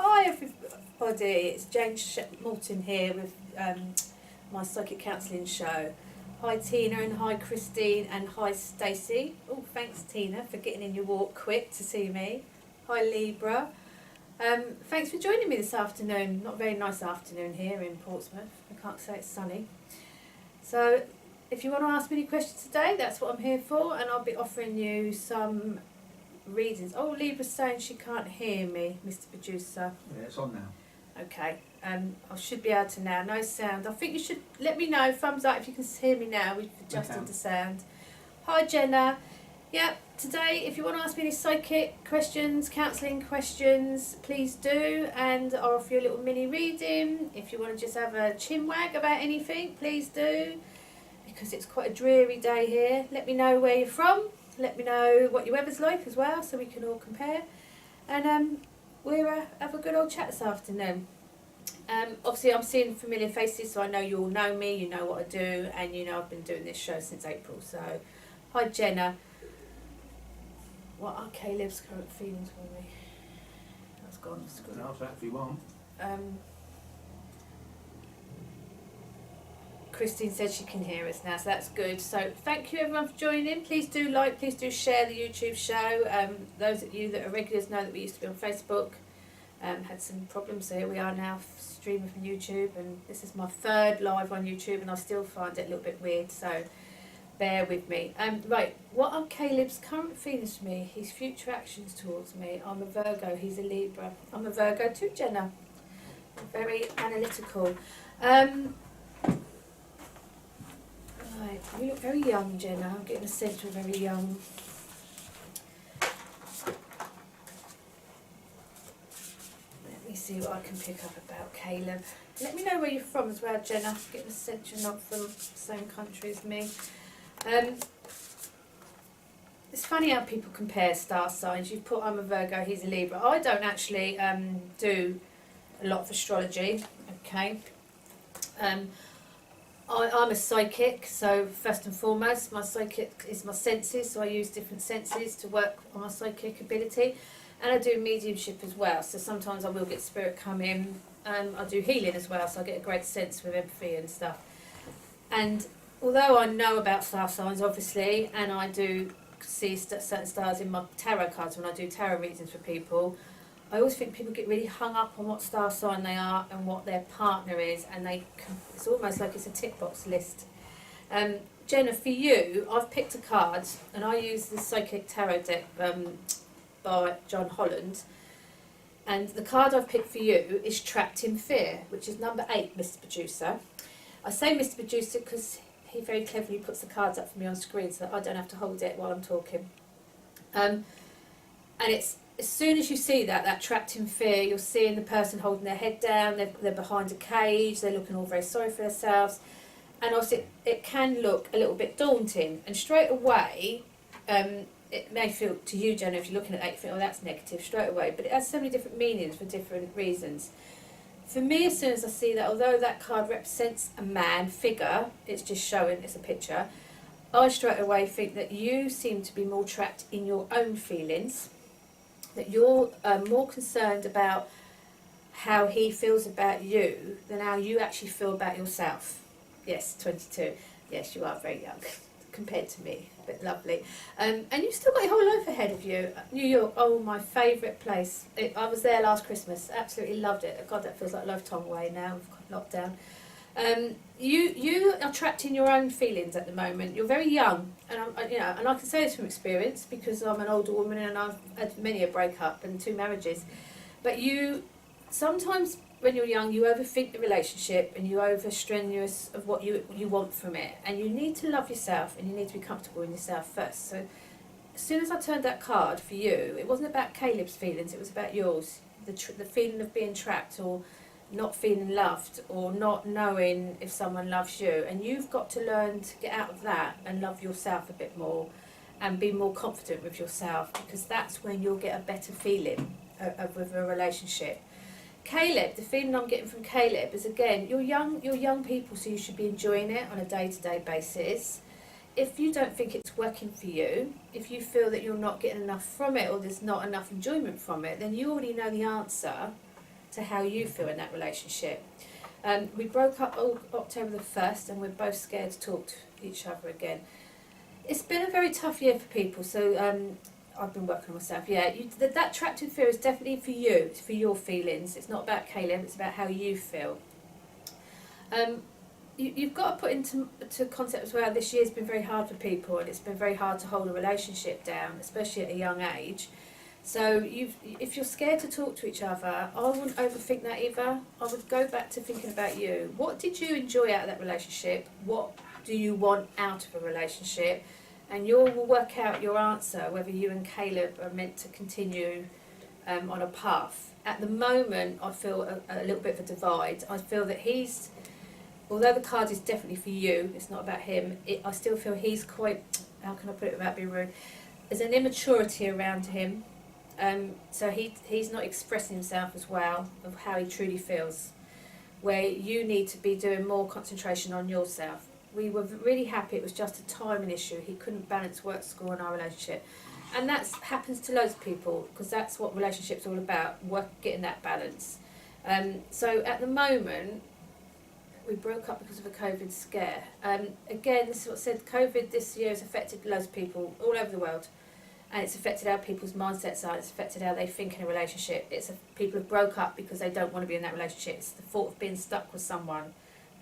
Hi everybody, it's Jane Morton here with my psychic counselling show. Hi Tina and hi Christine and hi Stacey. Oh, thanks Tina for getting in your walk quick to see me. Hi Libra. Thanks for joining me this afternoon. Not a very nice afternoon here in Portsmouth. I can't say it's sunny. So if you want to ask me any questions today, that's what I'm here for, and I'll be offering you some readings. Oh, Libra's saying she can't hear me, Mr. Producer. Yeah, it's on now. Okay, I should be able to now. No sound. I think you should let me know, thumbs up if you can hear me now. We've adjusted the sound. Hi Jenna. Yeah, today if you want to ask me any psychic questions, counselling questions, please do, and I'll offer you a little mini reading. If you want to just have a chin wag about anything, please do, because it's quite a dreary day here. Let me know where you're from. Let me know what your weather's like as well, so we can all compare. And we'll have a good old chat this afternoon. Obviously, I'm seeing familiar faces, so I know you all know me, you know what I do, and you know I've been doing this show since April. So, hi Jenna. What are Caleb's current feelings for me? That's gone. Can ask that if you want. Christine said she can hear us now, so that's good. So thank you everyone for joining. Please do like, please do share the YouTube show. Those of you that are regulars know that we used to be on Facebook. Had some problems, so here we are now streaming from YouTube, and this is my third live on YouTube, and I still find it a little bit weird, so bear with me. Right, what are Caleb's current feelings for me? His future actions towards me? I'm a Virgo, he's a Libra. I'm a Virgo too, Jenna. Very analytical. Right, you look very young, Jenna. I'm getting a sense you're very young. Let me see what I can pick up about Caleb. Let me know where you're from as well, Jenna. I'm getting a sense you're not from the same country as me. It's funny how people compare star signs. You've put I'm a Virgo, he's a Libra. I don't actually do a lot of astrology, okay? I'm a psychic, so first and foremost, my psychic is my senses, so I use different senses to work on my psychic ability, and I do mediumship as well, so sometimes I will get spirit come in, and I do healing as well, so I get a great sense with empathy and stuff. And although I know about star signs, obviously, and I do see certain stars in my tarot cards when I do tarot readings for people, I always think people get really hung up on what star sign they are and what their partner is, and it's almost like it's a tick box list. Jenna, for you, I've picked a card, and I use the Psychic Tarot deck by John Holland, and the card I've picked for you is Trapped in Fear, which is number 8, Mr. Producer. I say Mr. Producer because he very cleverly puts the cards up for me on screen so that I don't have to hold it while I'm talking. And it's, as soon as you see that trapped in fear, you're seeing the person holding their head down, they're behind a cage, they're looking all very sorry for themselves, and also it can look a little bit daunting, and straight away, it may feel, to you Jenna, if you're looking at that, you think, oh that's negative straight away, but it has so many different meanings for different reasons. For me, as soon as I see that, although that card represents a man figure, it's just showing, it's a picture, I straight away think that you seem to be more trapped in your own feelings, that you're more concerned about how he feels about you than how you actually feel about yourself. Yes, 22. Yes, you are very young compared to me, but lovely. And you've still got your whole life ahead of you. New York, oh, my favourite place. I was there last Christmas, absolutely loved it. God, that feels like a lifetime away now, we've got lockdown. You are trapped in your own feelings at the moment. You're very young, and and I can say this from experience because I'm an older woman and I've had many a breakup and 2 marriages. But you sometimes, when you're young, you overthink the relationship and you're over strenuous of what you want from it. And you need to love yourself and you need to be comfortable in yourself first. So as soon as I turned that card for you, it wasn't about Caleb's feelings, it was about yours. The feeling of being trapped or not feeling loved or not knowing if someone loves you, and you've got to learn to get out of that and love yourself a bit more and be more confident with yourself, because that's when you'll get a better feeling with a relationship. Caleb, the feeling I'm getting from Caleb is, again, you're young people, so you should be enjoying it on a day-to-day basis. If you don't think it's working for you, if you feel that you're not getting enough from it or there's not enough enjoyment from it, then you already know the answer. to how you feel in that relationship. We broke up October the 1st, and we're both scared to talk to each other again. It's been a very tough year for people, so I've been working on myself. Yeah, that trapped in fear is definitely for you. It's for your feelings. It's not about Caleb. It's about how you feel. You've got to put into concept as well. This year's been very hard for people, and it's been very hard to hold a relationship down, especially at a young age. So if you're scared to talk to each other, I wouldn't overthink that either. I would go back to thinking about you. What did you enjoy out of that relationship? What do you want out of a relationship? And you will work out your answer, whether you and Caleb are meant to continue on a path. At the moment, I feel a little bit of a divide. I feel that although the card is definitely for you, it's not about him, I still feel he's quite, how can I put it without being rude, there's an immaturity around him. So he's not expressing himself as well of how he truly feels, where you need to be doing more concentration on yourself. We were really happy it was just a timing issue. He couldn't balance work, school and our relationship. And that happens to loads of people, because that's what relationships are all about, getting that balance. So at the moment, we broke up because of a COVID scare. Again, this is what I said, COVID this year has affected loads of people all over the world. And it's affected how people's mindsets are, it's affected how they think in a relationship. People have broke up because they don't want to be in that relationship. It's the thought of being stuck with someone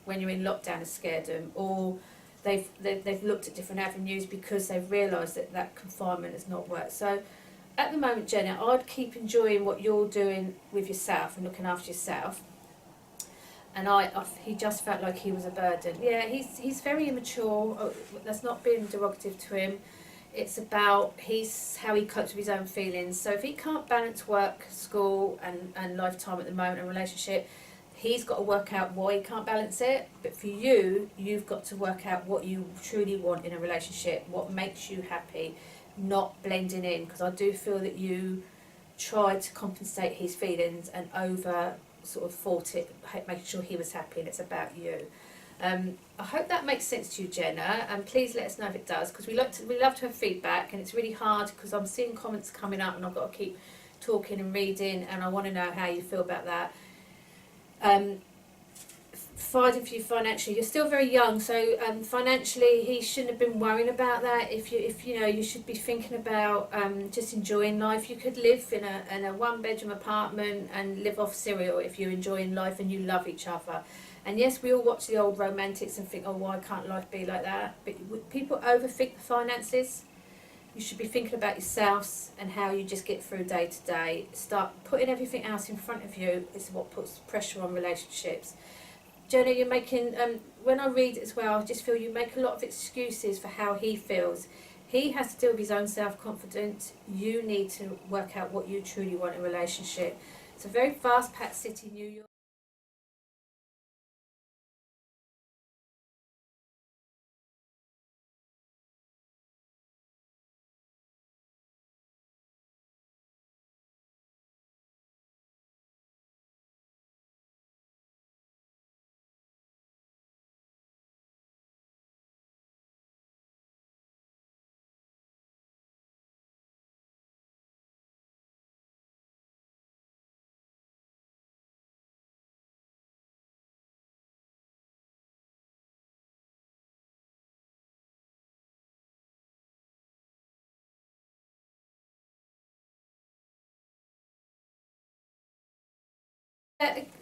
when you're in lockdown has scared them, or they've looked at different avenues because they've realised that confinement has not worked. So at the moment, Jenna, I'd keep enjoying what you're doing with yourself and looking after yourself. And he just felt like he was a burden. Yeah, he's very immature. That's not being derogative to him. It's about how he copes with his own feelings. So if he can't balance work, school and lifetime at the moment and relationship, he's got to work out why he can't balance it. But for you, you've got to work out what you truly want in a relationship, what makes you happy, not blending in. Because I do feel that you tried to compensate his feelings and over sort of fought it, making sure he was happy, and it's about you. I hope that makes sense to you, Jenna, and please let us know if it does, because we love to have feedback, and it's really hard because I'm seeing comments coming up and I've got to keep talking and reading, and I want to know how you feel about that. Providing for you financially, you're still very young, so financially he shouldn't have been worrying about that. If you should be thinking about just enjoying life. You could live in a one-bedroom apartment and live off cereal if you're enjoying life and you love each other. And yes, we all watch the old romantics and think, oh, why can't life be like that? But people overthink the finances. You should be thinking about yourselves and how you just get through day to day. Start putting everything else in front of you is what puts pressure on relationships. Jenna, you're making, when I read it as well, I just feel you make a lot of excuses for how he feels. He has to deal with his own self-confidence. You need to work out what you truly want in a relationship. It's a very fast-paced city, New York.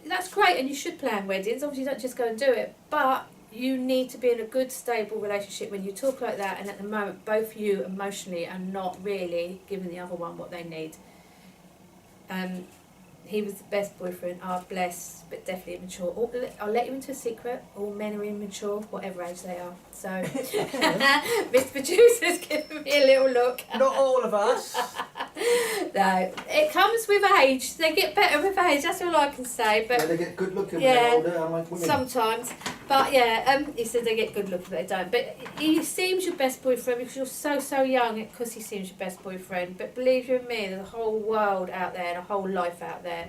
That's great, and you should plan weddings. Obviously, don't just go and do it, but you need to be in a good, stable relationship when you talk like that. And at the moment, both you emotionally are not really giving the other one what they need. He was the best boyfriend. Blessed, but definitely immature. I'll let you into a secret. All men are immature, whatever age they are. So, Mr. Producer's giving me a little look. Not all of us. No, it comes with age. They get better with age. That's all I can say. But Yeah, they get good looking yeah, when they're older, unlike women. sometimes. But yeah, he said they get good looking, but they don't. But he seems your best boyfriend because you're so young. Because he seems your best boyfriend. But believe you me, there's a whole world out there and a whole life out there.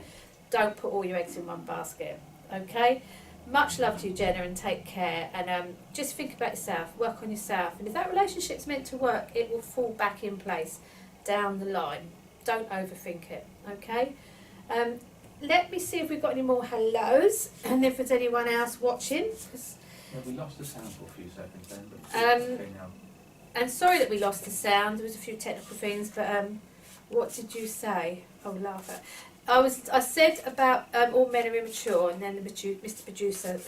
Don't put all your eggs in one basket. Okay. Much love to you, Jenna, and take care. And just think about yourself. Work on yourself. And if that relationship's meant to work, it will fall back in place down the line. Don't overthink it. Okay. let me see if we've got any more hellos and if there's anyone else watching. Yeah, we lost the sound for a few seconds then, but it's okay now. And sorry that we lost the sound. There was a few technical things, but what did you say? Oh, laugh at. I said about all men are immature, and then Mr. Producer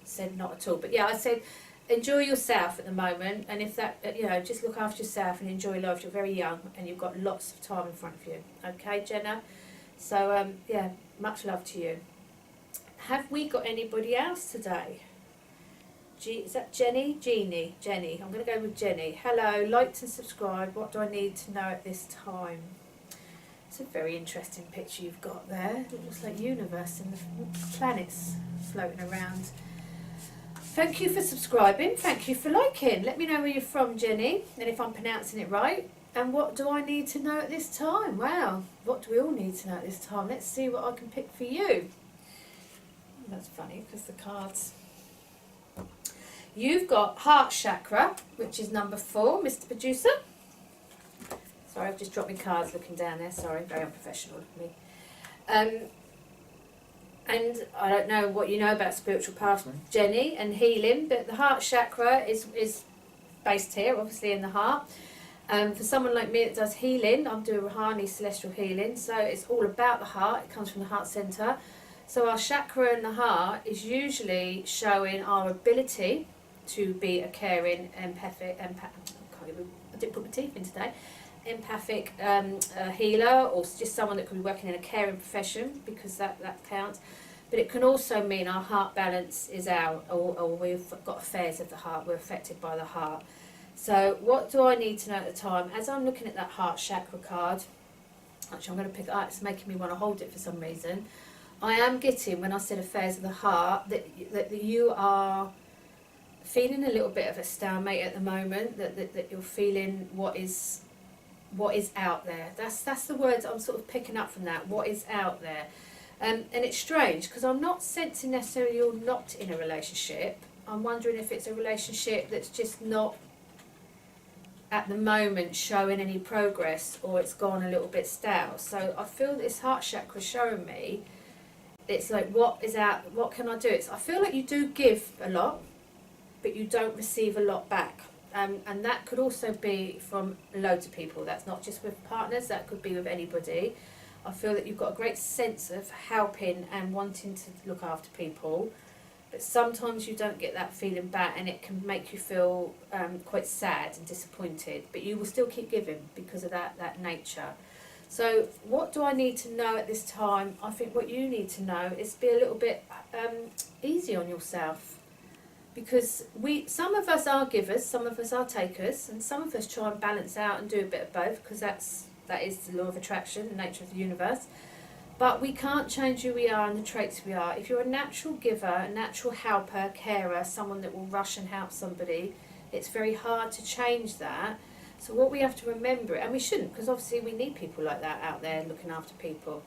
said not at all. But yeah, I said enjoy yourself at the moment, and if that just look after yourself and enjoy life. You're very young, and you've got lots of time in front of you. Okay, Jenna. So yeah, much love to you. Have we got anybody else today? Is that Jenny? Jeannie? Jenny. I'm going to go with Jenny. Hello, like and subscribe. What do I need to know at this time? It's a very interesting picture you've got there. It looks like universe and the planets floating around. Thank you for subscribing. Thank you for liking. Let me know where you're from, Jenny, and if I'm pronouncing it right. And what do I need to know at this time? Wow, what do we all need to know at this time? Let's see what I can pick for you. That's funny because the cards... You've got heart chakra, which is number 4, Mr. Producer. Sorry, I've just dropped my cards looking down there. Sorry, very unprofessional of me. And I don't know what you know about spiritual path, Jenny, and healing, but the heart chakra is based here, obviously in the heart. For someone like me that does healing, I'm doing Rohani celestial healing, so it's all about the heart. It comes from the heart centre. So our chakra in the heart is usually showing our ability to be a caring, empathic, I didn't put my teeth in today, empathic healer, or just someone that could be working in a caring profession, because that counts. But it can also mean our heart balance is out, or we've got affairs of the heart, we're affected by the heart. So what do I need to know at the time? As I'm looking at that heart chakra card, actually I'm going to pick it up, it's making me want to hold it for some reason. I am getting, when I said affairs of the heart, that you are feeling a little bit of a stalemate at the moment, that you're feeling what is out there. That's the words I'm sort of picking up from that, what is out there. And it's strange, because I'm not sensing necessarily you're not in a relationship. I'm wondering if it's a relationship that's just not, at the moment, showing any progress, or it's gone a little bit stale. So I feel this heart chakra showing me, it's like, what is out, what can I do? I feel like you do give a lot, but you don't receive a lot back. And that could also be from loads of people. That's not just with partners, that could be with anybody. I feel that you've got a great sense of helping and wanting to look after people, but sometimes you don't get that feeling back, and it can make you feel quite sad and disappointed, but you will still keep giving because of that nature. So what do I need to know at this time? I think what you need to know is be a little bit easy on yourself, because some of us are givers, some of us are takers, and some of us try and balance out and do a bit of both, because that is the law of attraction, the nature of the universe. But we can't change who we are and the traits we are. If you're a natural giver, a natural helper, carer, someone that will rush and help somebody, it's very hard to change that. So what we have to remember, and we shouldn't, because obviously we need people like that out there looking after people,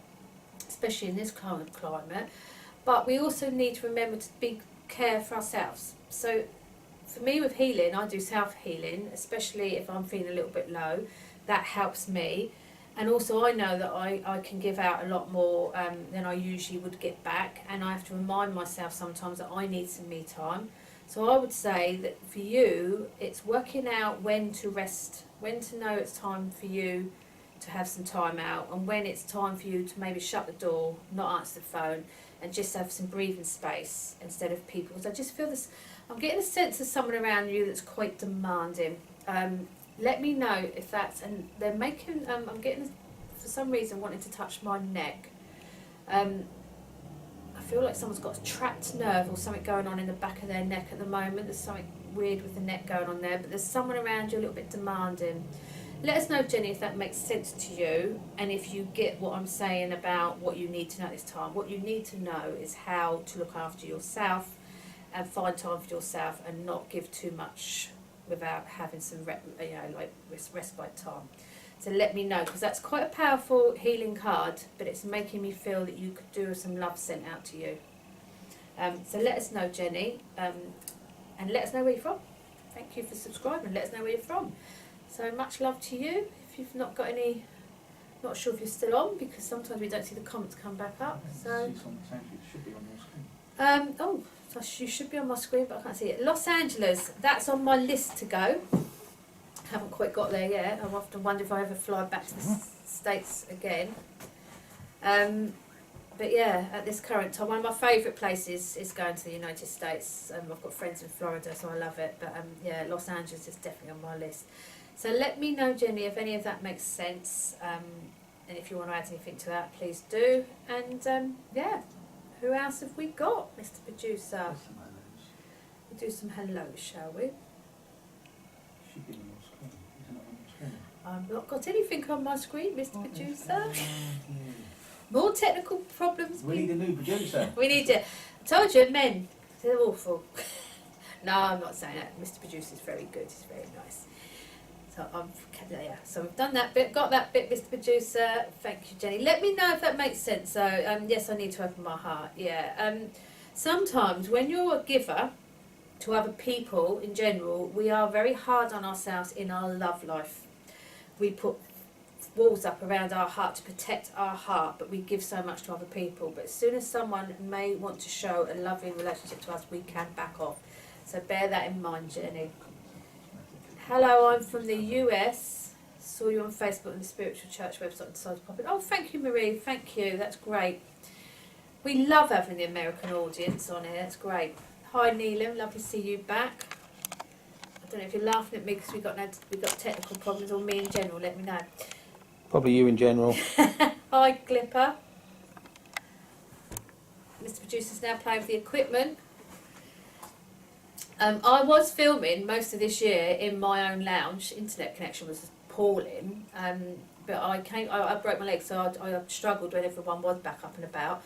especially in this kind of climate. But we also need to remember to care for ourselves. So for me with healing, I do self-healing, especially if I'm feeling a little bit low. That helps me. And also I know that I can give out a lot more than I usually would get back, and I have to remind myself sometimes that I need some me time. So I would say that for you, it's working out when to rest, when to know it's time for you to have some time out, and when it's time for you to maybe shut the door, not answer the phone, and just have some breathing space instead of people. Because I just feel this, I'm getting a sense of someone around you that's quite demanding. Let me know if that's, and they're making, I'm getting, for some reason, wanting to touch my neck. I feel like someone's got a trapped nerve or something going on in the back of their neck at the moment. There's something weird with the neck going on there, but there's someone around you a little bit demanding. Let us know, Jenny, if that makes sense to you, and if you get what I'm saying about what you need to know at this time. What you need to know is how to look after yourself and find time for yourself, and not give too much without having some respite time. So let me know, because that's quite a powerful healing card, but it's making me feel that you could do some love sent out to you. So let us know, Jenny, and let us know where you're from. Thank you for subscribing. Let us know where you're from. So much love to you. If you've not got any Not sure if you're still on because sometimes we don't see the comments come back up. So, It's on the sound sheet. It should be on your screen. you should be on my screen, but I can't see it. Los Angeles, that's on my list to go. Haven't quite got there yet. I often wonder if I ever fly back to the States again. But yeah, at this current time, one of my favourite places is going to the United States. I've got friends in Florida, so I love it. But yeah, Los Angeles is definitely on my list. So let me know, Jenny, if any of that makes sense. And if you want to add anything to that, please do. And yeah, who else have we got, Mr. Producer? There's some hellos. We'll do some hellos, shall we? Should be on your screen. Isn't it on your screen? I've not got anything on my screen, Mr. What is Producer. going on here? More technical problems. We need a new producer. We need to. I told you, men, they're awful. No, I'm not saying that. Mr. Producer's very good. He's very nice. So so we've done that bit, got that bit, Mr. Producer. Thank you, Jenny. Let me know if that makes sense. So yes, I need to open my heart. Yeah. Sometimes when you're a giver to other people in general, we are very hard on ourselves in our love life. We put walls up around our heart to protect our heart, but we give so much to other people. But as soon as someone may want to show a loving relationship to us, we can back off. So bear that in mind, Jenny. Hello, I'm from the US. Saw you on Facebook and the Spiritual Church website and decided to pop in. Oh, thank you, Marie. Thank you. That's great. We love having the American audience on here. That's great. Hi, Neelam. Lovely to see you back. I don't know if you're laughing at me because we've got technical problems, or me in general. Let me know. Probably you in general. Hi, Glipper. Mr. Producer's now playing with the equipment. I was filming most of this year in my own lounge. Internet connection was appalling. But I broke my leg, so I struggled when everyone was back up and about.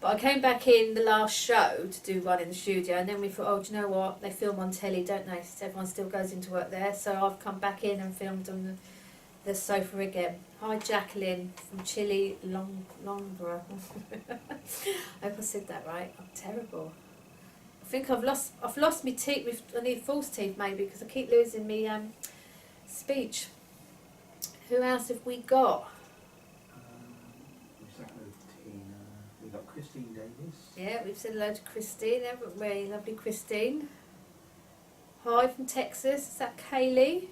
But I came back in the last show to do one in the studio, and then we thought, oh, do you know what? They film on telly, don't they? So everyone still goes into work there. So I've come back in and filmed on the sofa again. Hi, Jacqueline from Chile, Longborough. I hope I said that right. I'm terrible. I think I've lost my teeth. I need false teeth maybe because I keep losing me speech. Who else have we got? We've got Christine Davis. Yeah, we've said hello to Christine, haven't we? Lovely Christine. Hi from Texas. Is that Kaylee?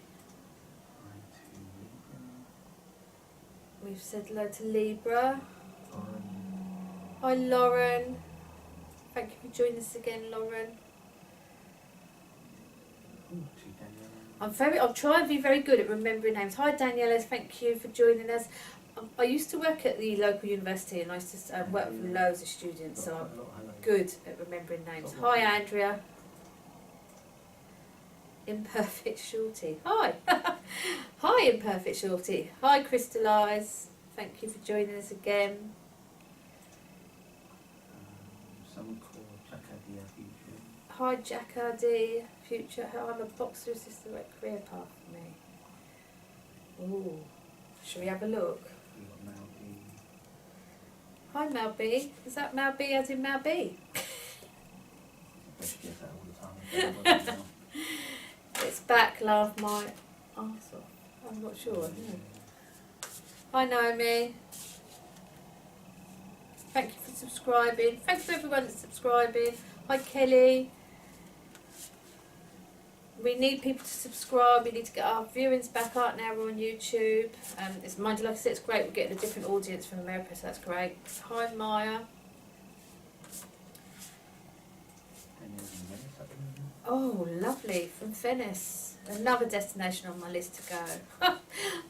We've said hello to Libra. Hi, Lauren. Thank you for joining us again, Lauren. I'm trying to be very good at remembering names. Hi, Daniela. Thank you for joining us. I used to work at the local university, and I used to work with loads of students, so I'm good at remembering names. Hi, Andrea. Imperfect Shorty. Hi. Hi, Imperfect Shorty. Hi, Crystallise. Thank you for joining us again. Someone called Chakra Future. Hi, Jackardy. Future. I'm a boxer. Is this the right career path for me? Ooh. Shall we have a look? We've got Mel B. Hi, Mel B. Is that Mel B as in Mel B? I should get that all the time. It's back, laugh my arse off. I'm not sure. No. Hi, Naomi. Thank you for subscribing. Thanks for everyone that's subscribing. Hi, Kelly. We need people to subscribe. We need to get our viewings back out now. We're on YouTube. It's mind you, like I said, it's great. We're getting a different audience from America, so that's great. Hi, Maya. Oh, lovely, from Venice. Another destination on my list to go.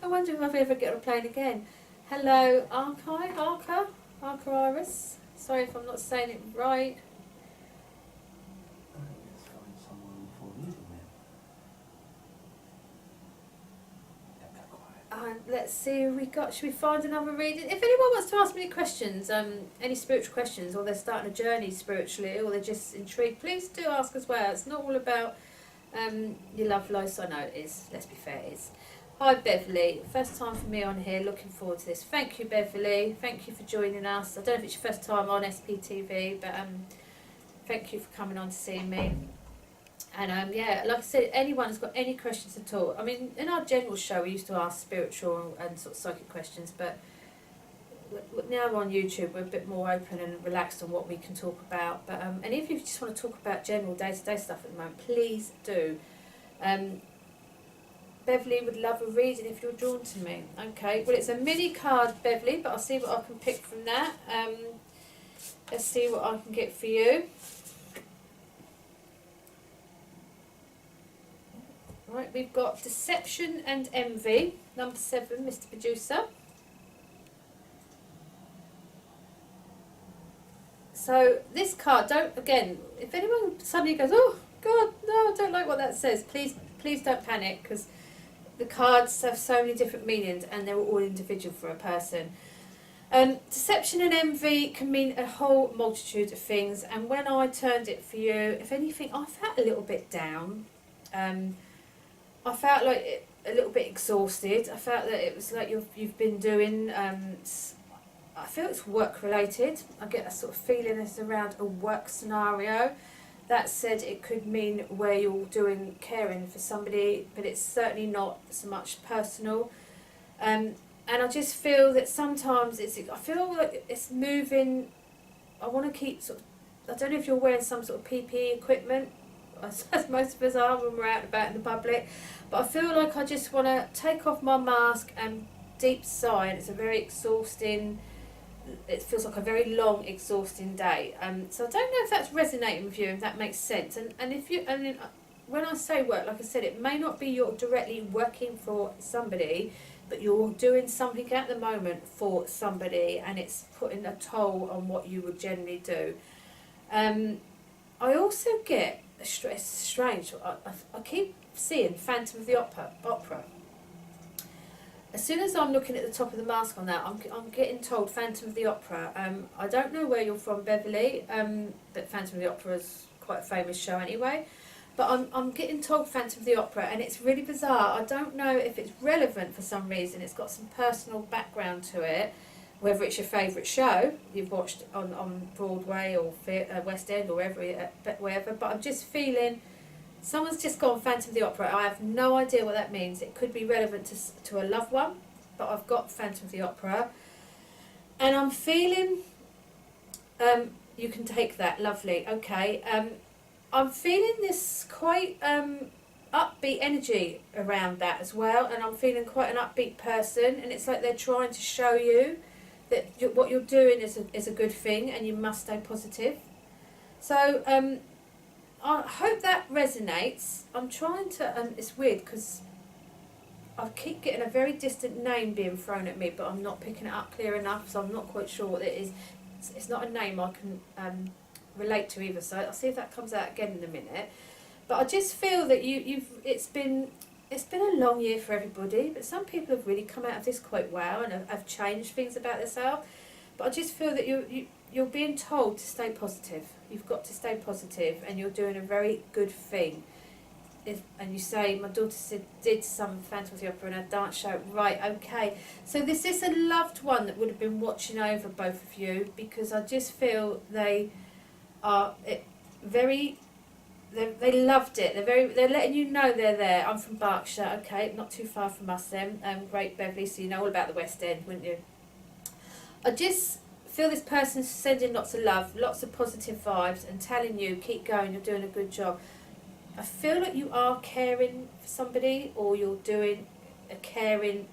I wonder if I'll ever get on a plane again. Hello, Arca Iris. Sorry if I'm not saying it right. Let's find someone for reading them. Let's see who we got. Should we find another reading? If anyone wants to ask me any questions, any spiritual questions, or they're starting a journey spiritually, or they're just intrigued, please do ask as well. It's not all about your love life. I know it is. Let's be fair, it is. Hi, Beverly. First time for me on here. Looking forward to this. Thank you, Beverly. Thank you for joining us. I don't know if it's your first time on SPTV, but thank you for coming on to see me. And yeah, like I said, anyone who's got any questions at all. I mean, in our general show, we used to ask spiritual and sort of psychic questions, but now we're on YouTube, we're a bit more open and relaxed on what we can talk about. But and if you just want to talk about general day-to-day stuff at the moment, please do. Beverly would love a reading if you're drawn to me. Okay, well it's a mini card, Beverly, but I'll see what I can pick from that. Let's see what I can get for you. Right, we've got Deception and Envy, number 7, Mr. Producer. So this card, if anyone suddenly goes, oh God, no, I don't like what that says, please don't panic, because the cards have so many different meanings and they're all individual for a person. Deception and envy can mean a whole multitude of things, and when I turned it for you, if anything, I felt a little bit down. I felt like a little bit exhausted. I felt that it was like you've been doing, I feel it's work related. I get a sort of feeling it's around a work scenario. That said, it could mean where you're doing caring for somebody, but it's certainly not so much personal. And I just feel that sometimes I feel like it's moving. I want to keep I don't know if you're wearing some sort of PPE equipment, as most of us are when we're out and about in the public, but I feel like I just want to take off my mask and deep sigh, and it's a very exhausting, it feels like a very long, exhausting day. So I don't know if that's resonating with you, if that makes sense. And when I say work, like I said, it may not be you're directly working for somebody, but you're doing something at the moment for somebody, and it's putting a toll on what you would generally do. I also get, it's strange, I keep seeing Phantom of the Opera. As soon as I'm looking at the top of the mask on that, I'm getting told Phantom of the Opera. I don't know where you're from, Beverly, but Phantom of the Opera is quite a famous show anyway. But I'm getting told Phantom of the Opera, and it's really bizarre. I don't know if it's relevant for some reason. It's got some personal background to it, whether it's your favourite show you've watched on Broadway or West End or wherever. But I'm just feeling someone's just gone Phantom of the Opera. I have no idea what that means. It could be relevant to a loved one, but I've got Phantom of the Opera. And I'm feeling, you can take that, lovely, okay. I'm feeling this quite upbeat energy around that as well, and I'm feeling quite an upbeat person, and it's like they're trying to show you that what you're doing is a good thing and you must stay positive. So I hope that resonates. I'm trying to, it's weird because I keep getting a very distant name being thrown at me, but I'm not picking it up clear enough, so I'm not quite sure what it is. It's not a name I can relate to either, so I'll see if that comes out again in a minute. But I just feel that it's been a long year for everybody, but some people have really come out of this quite well and have changed things about themselves. But I just feel that you're being told to stay positive. You've got to stay positive, and you're doing a very good thing. And you say, my daughter did some Phantom of the Opera in a dance show. Right, okay. So this is a loved one that would have been watching over both of you, because I just feel they are they loved it. They're letting you know they're there. I'm from Berkshire, okay, not too far from us then. Great, Beverly, so you know all about the West End, wouldn't you? I just feel this person's sending lots of love, lots of positive vibes, and telling you, keep going, you're doing a good job. I feel like you are caring for somebody, or you're doing a caring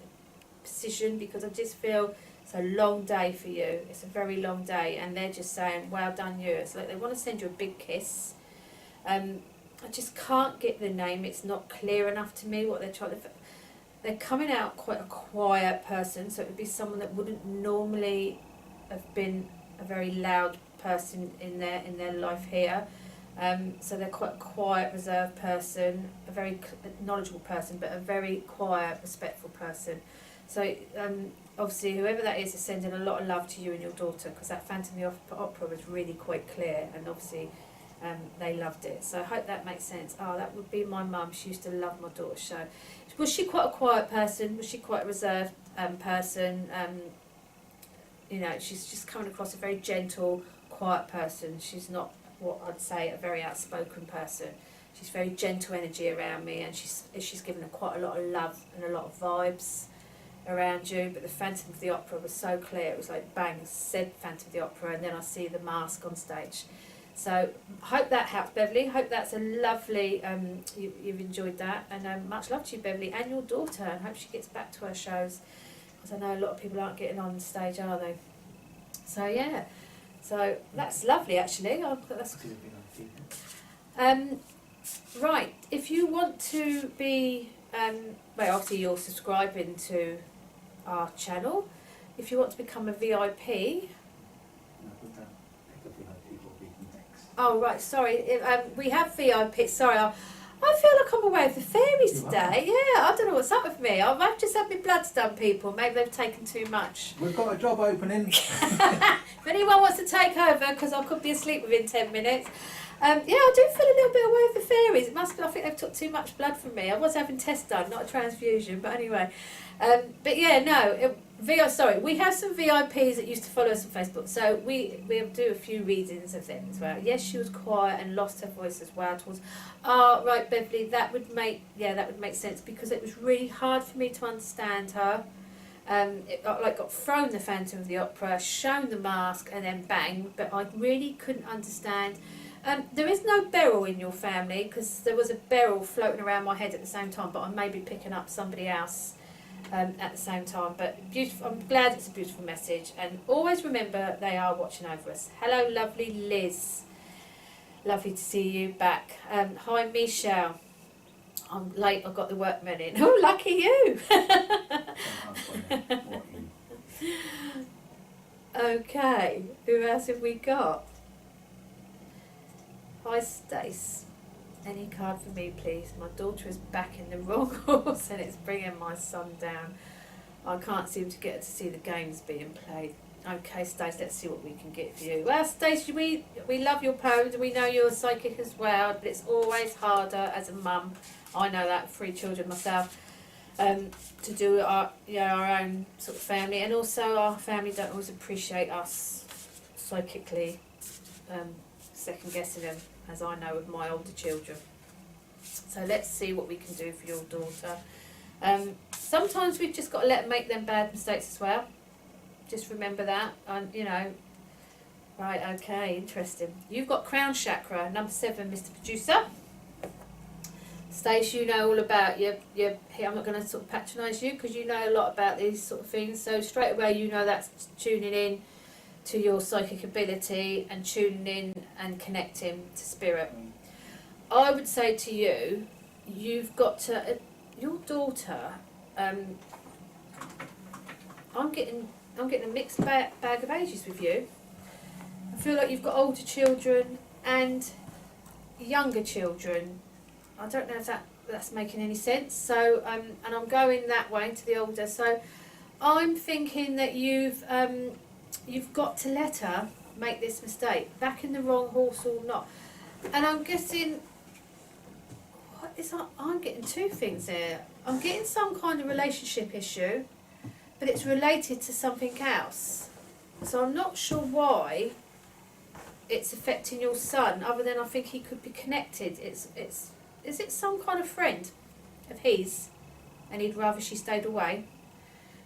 position, because I just feel it's a long day for you. It's a very long day, and they're just saying, well done you. It's like they want to send you a big kiss. I just can't get the name. It's not clear enough to me what they're trying to... They're coming out quite a quiet person, so it would be someone that wouldn't normally have been a very loud person in their life here. So they're quite a quiet, reserved person, a very knowledgeable person, but a very quiet, respectful person. So obviously whoever that is sending a lot of love to you and your daughter, because that Phantom of the Opera was really quite clear, and obviously they loved it. So I hope that makes sense. Oh, that would be my mum. She used to love my daughter's show. Was she quite a quiet person? Was she quite a reserved person? You know, she's just coming across a very gentle, quiet person. She's not what I'd say a very outspoken person. She's very gentle energy around me, and she's given her quite a lot of love and a lot of vibes. around you, but the Phantom of the Opera was so clear. It was like bang, said Phantom of the Opera, and then I see the mask on stage. So hope that helps, Beverly. Hope that's a lovely, you've enjoyed that, and much love to you, Beverly, and your daughter, and hope she gets back to her shows, because I know a lot of people aren't getting on stage, are they? So yeah, so that's lovely actually. That's right. If you want to be, well, obviously you're subscribing to our channel. If you want to become a VIP, oh right, sorry, we have VIP. Sorry, I feel like I'm away with the fairies today. Yeah, I don't know what's up with me. I've just had my bloods done, people. Maybe they've taken too much. We've got a job opening. If anyone wants to take over, because I could be asleep within 10 minutes. Yeah, I do feel a little bit away with the fairies. It must be, I think they've took too much blood from me. I was having tests done, not a transfusion, but anyway. But yeah, no, we have some VIPs that used to follow us on Facebook, so we do a few readings of them as well. Yes, she was quiet and lost her voice as well towards, oh, right, Beverly, that would make sense, because it was really hard for me to understand her. It got thrown the Phantom of the Opera, shown the mask, and then bang, but I really couldn't understand. There is no beryl in your family, because there was a beryl floating around my head at the same time, but I may be picking up somebody else at the same time. But beautiful. I'm glad it's a beautiful message, and always remember they are watching over us. Hello, lovely Liz. Lovely to see you back. Hi, Michelle. I'm late. I've got the workmen in. Oh, lucky you. Okay. Who else have we got? Hi, Stace. Any card for me, please? My daughter is backing the wrong horse and it's bringing my son down. I can't seem to get her to see the games being played. Okay, Stace, let's see what we can get for you. Well, Stace, we love your poems. We know you're psychic as well, but it's always harder as a mum. I know that, 3 children myself, to do our own sort of family, and also our family don't always appreciate us psychically second guessing them, as I know with my older children. So let's see what we can do for your daughter. Sometimes we've just got to let them make them bad mistakes as well. Just remember that, and right, okay, interesting. You've got crown chakra, number 7, Mr. Producer. Stace, you know all about your I'm not going to sort of patronise you, because you know a lot about these sort of things. So straight away, you know that's tuning in to your psychic ability and tuning in and connecting to spirit. I would say to you, you've got to, your daughter, I'm getting a mixed bag of ages with you. I feel like you've got older children and younger children. I don't know if that's making any sense. So, and I'm going that way to the older. So, I'm thinking that you've got to let her make this mistake, backing the wrong horse or not. And I'm guessing, I'm getting 2 things here. I'm getting some kind of relationship issue, but it's related to something else. So I'm not sure why it's affecting your son, other than I think he could be connected. Is it some kind of friend of his, and he'd rather she stayed away?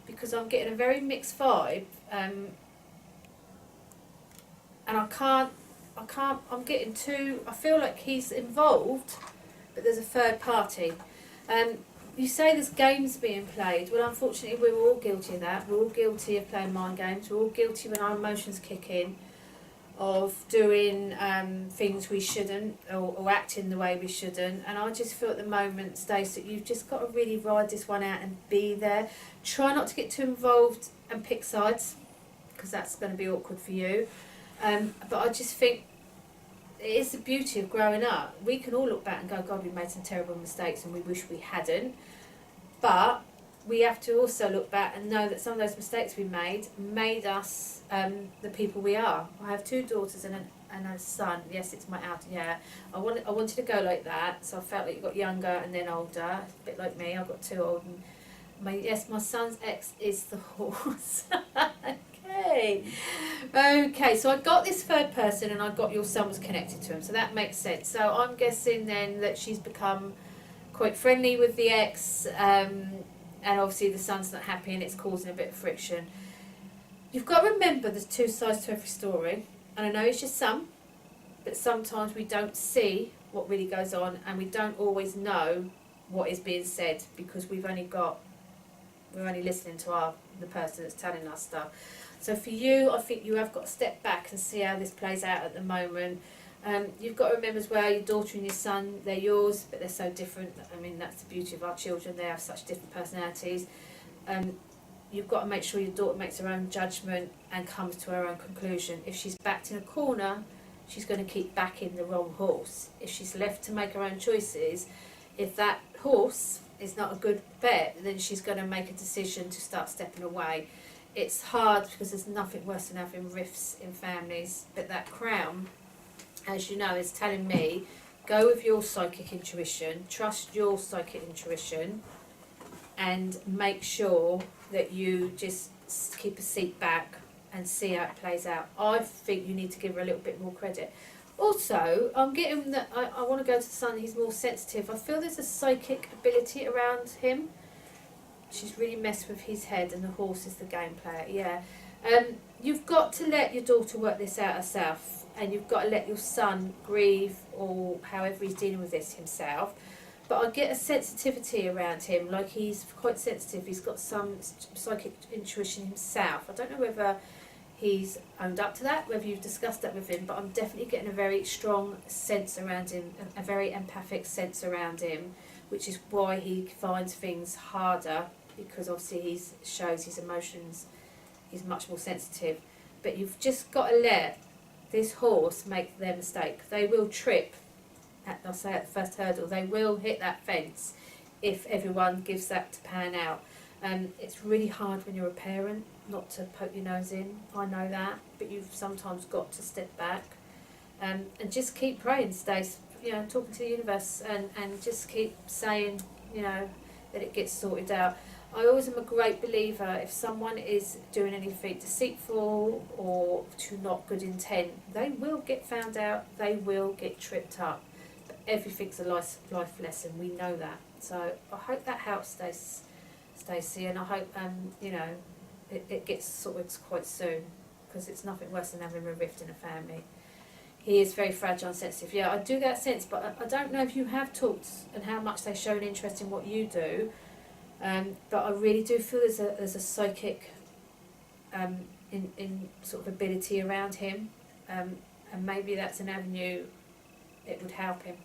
Because I'm getting a very mixed vibe, and I'm getting 2, I feel like he's involved, but there's a third party. You say there's games being played. Well, unfortunately, we're all guilty of that. We're all guilty of playing mind games. We're all guilty when our emotions kick in, of doing things we shouldn't, or acting the way we shouldn't. And I just feel at the moment, Stace, that you've just got to really ride this one out and be there. Try not to get too involved and pick sides, because that's going to be awkward for you. But I just think it is the beauty of growing up. We can all look back and go, God, we made some terrible mistakes and we wish we hadn't. But we have to also look back and know that some of those mistakes we made us the people we are. I have 2 daughters and a son. Yes, it's my outer. Yeah, I wanted to go like that, so I felt like you got younger and then older. A bit like me, I've got 2 old. And my son's ex is the horse. Okay, so I got this third person, and I got your son was connected to him, so that makes sense. So I'm guessing then that she's become quite friendly with the ex, and obviously the son's not happy and it's causing a bit of friction. You've got to remember there's two sides to every story, and I know it's your son, but sometimes we don't see what really goes on, and we don't always know what is being said because we're only listening to the person that's telling us stuff. So for you, I think you have got to step back and see how this plays out at the moment. You've got to remember as well, your daughter and your son, they're yours, but they're so different. I mean, that's the beauty of our children. They have such different personalities. You've got to make sure your daughter makes her own judgment and comes to her own conclusion. If she's backed in a corner, she's going to keep backing the wrong horse. If she's left to make her own choices, if that horse is not a good bet, then she's going to make a decision to start stepping away. It's hard because there's nothing worse than having rifts in families, but that crown, as you know, is telling me, go with your psychic intuition, trust your psychic intuition, and make sure that you just keep a seat back and see how it plays out. I think you need to give her a little bit more credit. Also, I'm getting that I want to go to the son, he's more sensitive. I feel there's a psychic ability around him. She's really messed with his head, and the horse is the game player, yeah. You've got to let your daughter work this out herself, and you've got to let your son grieve, or however he's dealing with this himself. But I get a sensitivity around him, like he's quite sensitive. He's got some psychic intuition himself. I don't know whether he's owned up to that, whether you've discussed that with him, but I'm definitely getting a very strong sense around him, a very empathic sense around him, which is why he finds things harder, because obviously he shows his emotions, he's much more sensitive. But you've just got to let this horse make their mistake. They will trip. I'll say at the first hurdle, they will hit that fence if everyone gives that to pan out. It's really hard when you're a parent not to poke your nose in, I know that, but you've sometimes got to step back and just keep praying, Stace, talking to the universe, and just keep saying, that it gets sorted out. I always am a great believer, if someone is doing anything deceitful or to not good intent, they will get found out, they will get tripped up. Everything's a life lesson, we know that. So I hope that helps, Stacey, and I hope it gets sorted quite soon, because it's nothing worse than having a rift in a family. He is very fragile and sensitive. Yeah, I do get that sense, but I don't know if you have talked and how much they show an interest in what you do. But I really do feel there's a psychic in sort of ability around him, and maybe that's an avenue it would help him.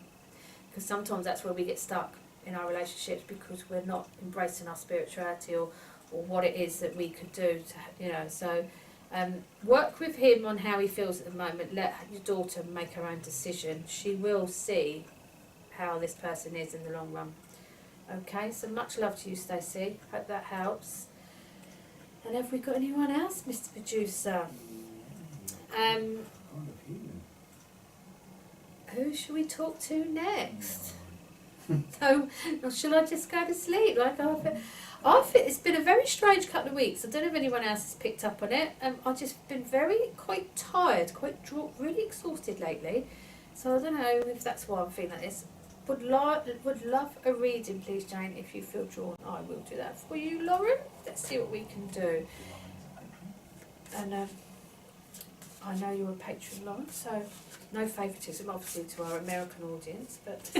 Because sometimes that's where we get stuck in our relationships, because we're not embracing our spirituality or what it is that we could do to, so work with him on how he feels at the moment. Let your daughter make her own decision. She will see how this person is in the long run. Okay, so much love to you, Stacey. Hope that helps. And have we got anyone else, Mr. Producer? Who should we talk to next? So, or shall I just go to sleep? I think it's been a very strange couple of weeks. I don't know if anyone else has picked up on it. I've just been quite tired, really exhausted lately. So I don't know if that's why I'm feeling like this. Would love a reading, please, Jane, if you feel drawn. I will do that for you, Lauren. Let's see what we can do. And I know you're a patron, Lauren, so no favouritism, obviously, to our American audience, but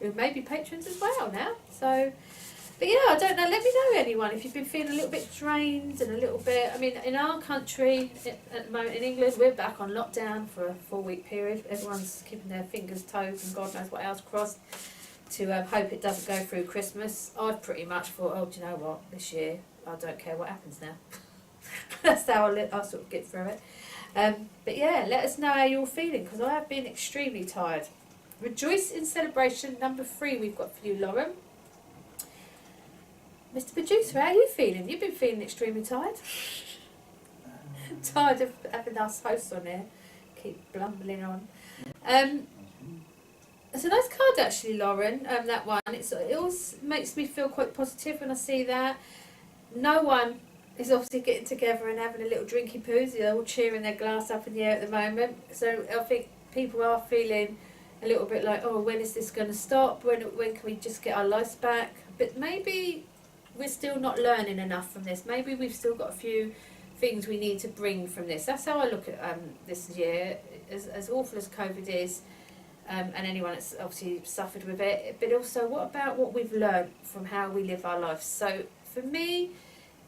who may be patrons as well now. So, but yeah, I don't know. Let me know, anyone, if you've been feeling a little bit drained and a little bit. I mean, in our country at the moment, in England, we're back on lockdown for a 4-week period. Everyone's keeping their fingers, toes, and God knows what else crossed to hope it doesn't go through Christmas. I've pretty much thought, oh, do you know what? This year, I don't care what happens now. That's how I'll sort of get through it. But yeah, let us know how you're feeling, because I have been extremely tired. Rejoice in celebration, number 3 we've got for you, Lauren. Mr. Producer, how are you feeling? You've been feeling extremely tired. Tired of having us hosts on here. Keep blumbling on. It's a nice card actually, Lauren, that one. It always makes me feel quite positive when I see that. No one is obviously getting together and having a little drinky poos. They're all cheering their glass up in the air at the moment. So I think people are feeling a little bit like, oh, when is this going to stop? When can we just get our lives back? But maybe we're still not learning enough from this. Maybe we've still got a few things we need to bring from this. That's how I look at this year. As awful as COVID is, and anyone that's obviously suffered with it, but also what about what we've learned from how we live our lives? So for me,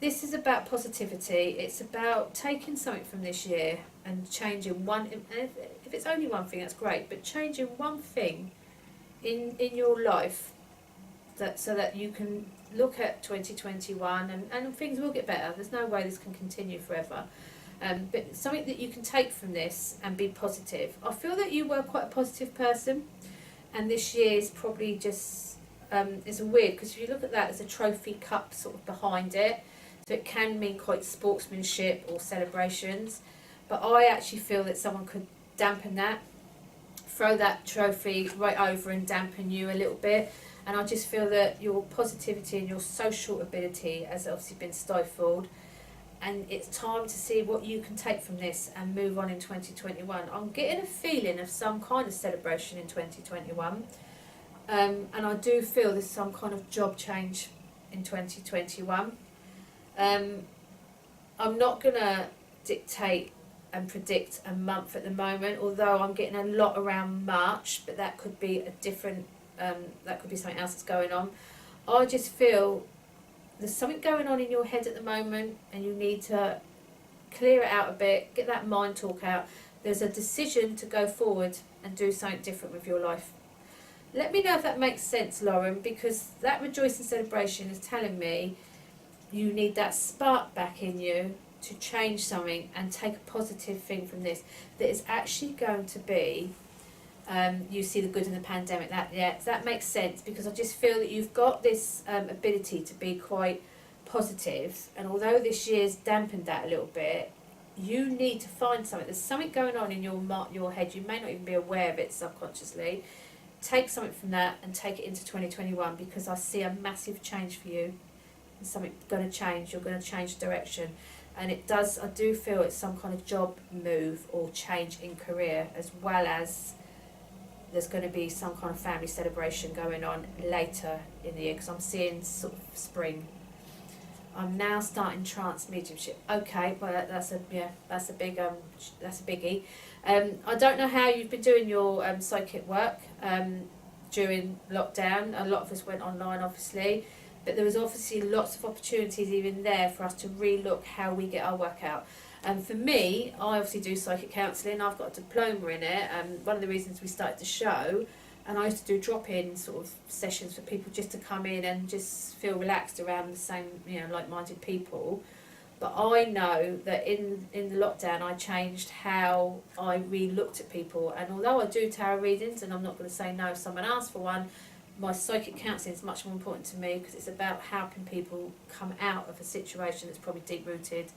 this is about positivity. It's about taking something from this year and changing one, and if it's only one thing, that's great, but changing one thing in your life so that you can look at 2021 and things will get better. There's no way this can continue forever. But something that you can take from this and be positive. I feel that you were quite a positive person, and this year is probably just, it's weird because if you look at that, there's a trophy cup sort of behind it. So it can mean quite sportsmanship or celebrations. But I actually feel that someone could dampen that, throw that trophy right over and dampen you a little bit. And I just feel that your positivity and your social ability has obviously been stifled. And it's time to see what you can take from this and move on in 2021. I'm getting a feeling of some kind of celebration in 2021. And I do feel there's some kind of job change in 2021. I'm not going to dictate and predict a month at the moment, although I'm getting a lot around March, but that could be a different, that could be something else that's going on. I just feel there's something going on in your head at the moment and you need to clear it out a bit, get that mind talk out. There's a decision to go forward and do something different with your life. Let me know if that makes sense, Lauren, because that rejoicing celebration is telling me you need that spark back in you to change something and take a positive thing from this that is actually going to be, you see the good in the pandemic. That makes sense, because I just feel that you've got this ability to be quite positive, and although this year's dampened that a little bit, you need to find something. There's something going on in your head. You may not even be aware of it subconsciously. Take something from that and take it into 2021, because I see a massive change for you. There's something going to change. You're going to change direction. And it does, I do feel it's some kind of job move or change in career, as well as there's going to be some kind of family celebration going on later in the year, because I'm seeing sort of spring. I'm now starting trance mediumship. Okay, well that's a biggie. I don't know how you've been doing your psychic work during lockdown. A lot of us went online, obviously. But there was obviously lots of opportunities even there for us to relook how we get our work out. And for me, I obviously do psychic counselling. I've got a diploma in it. One of the reasons we started the show, and I used to do drop-in sort of sessions for people just to come in and just feel relaxed around the same, like-minded people. But I know that in the lockdown, I changed how I re-looked at people. And although I do tarot readings, and I'm not going to say no if someone asks for one, my psychic counselling is much more important to me, because it's about helping people come out of a situation that's probably deep-rooted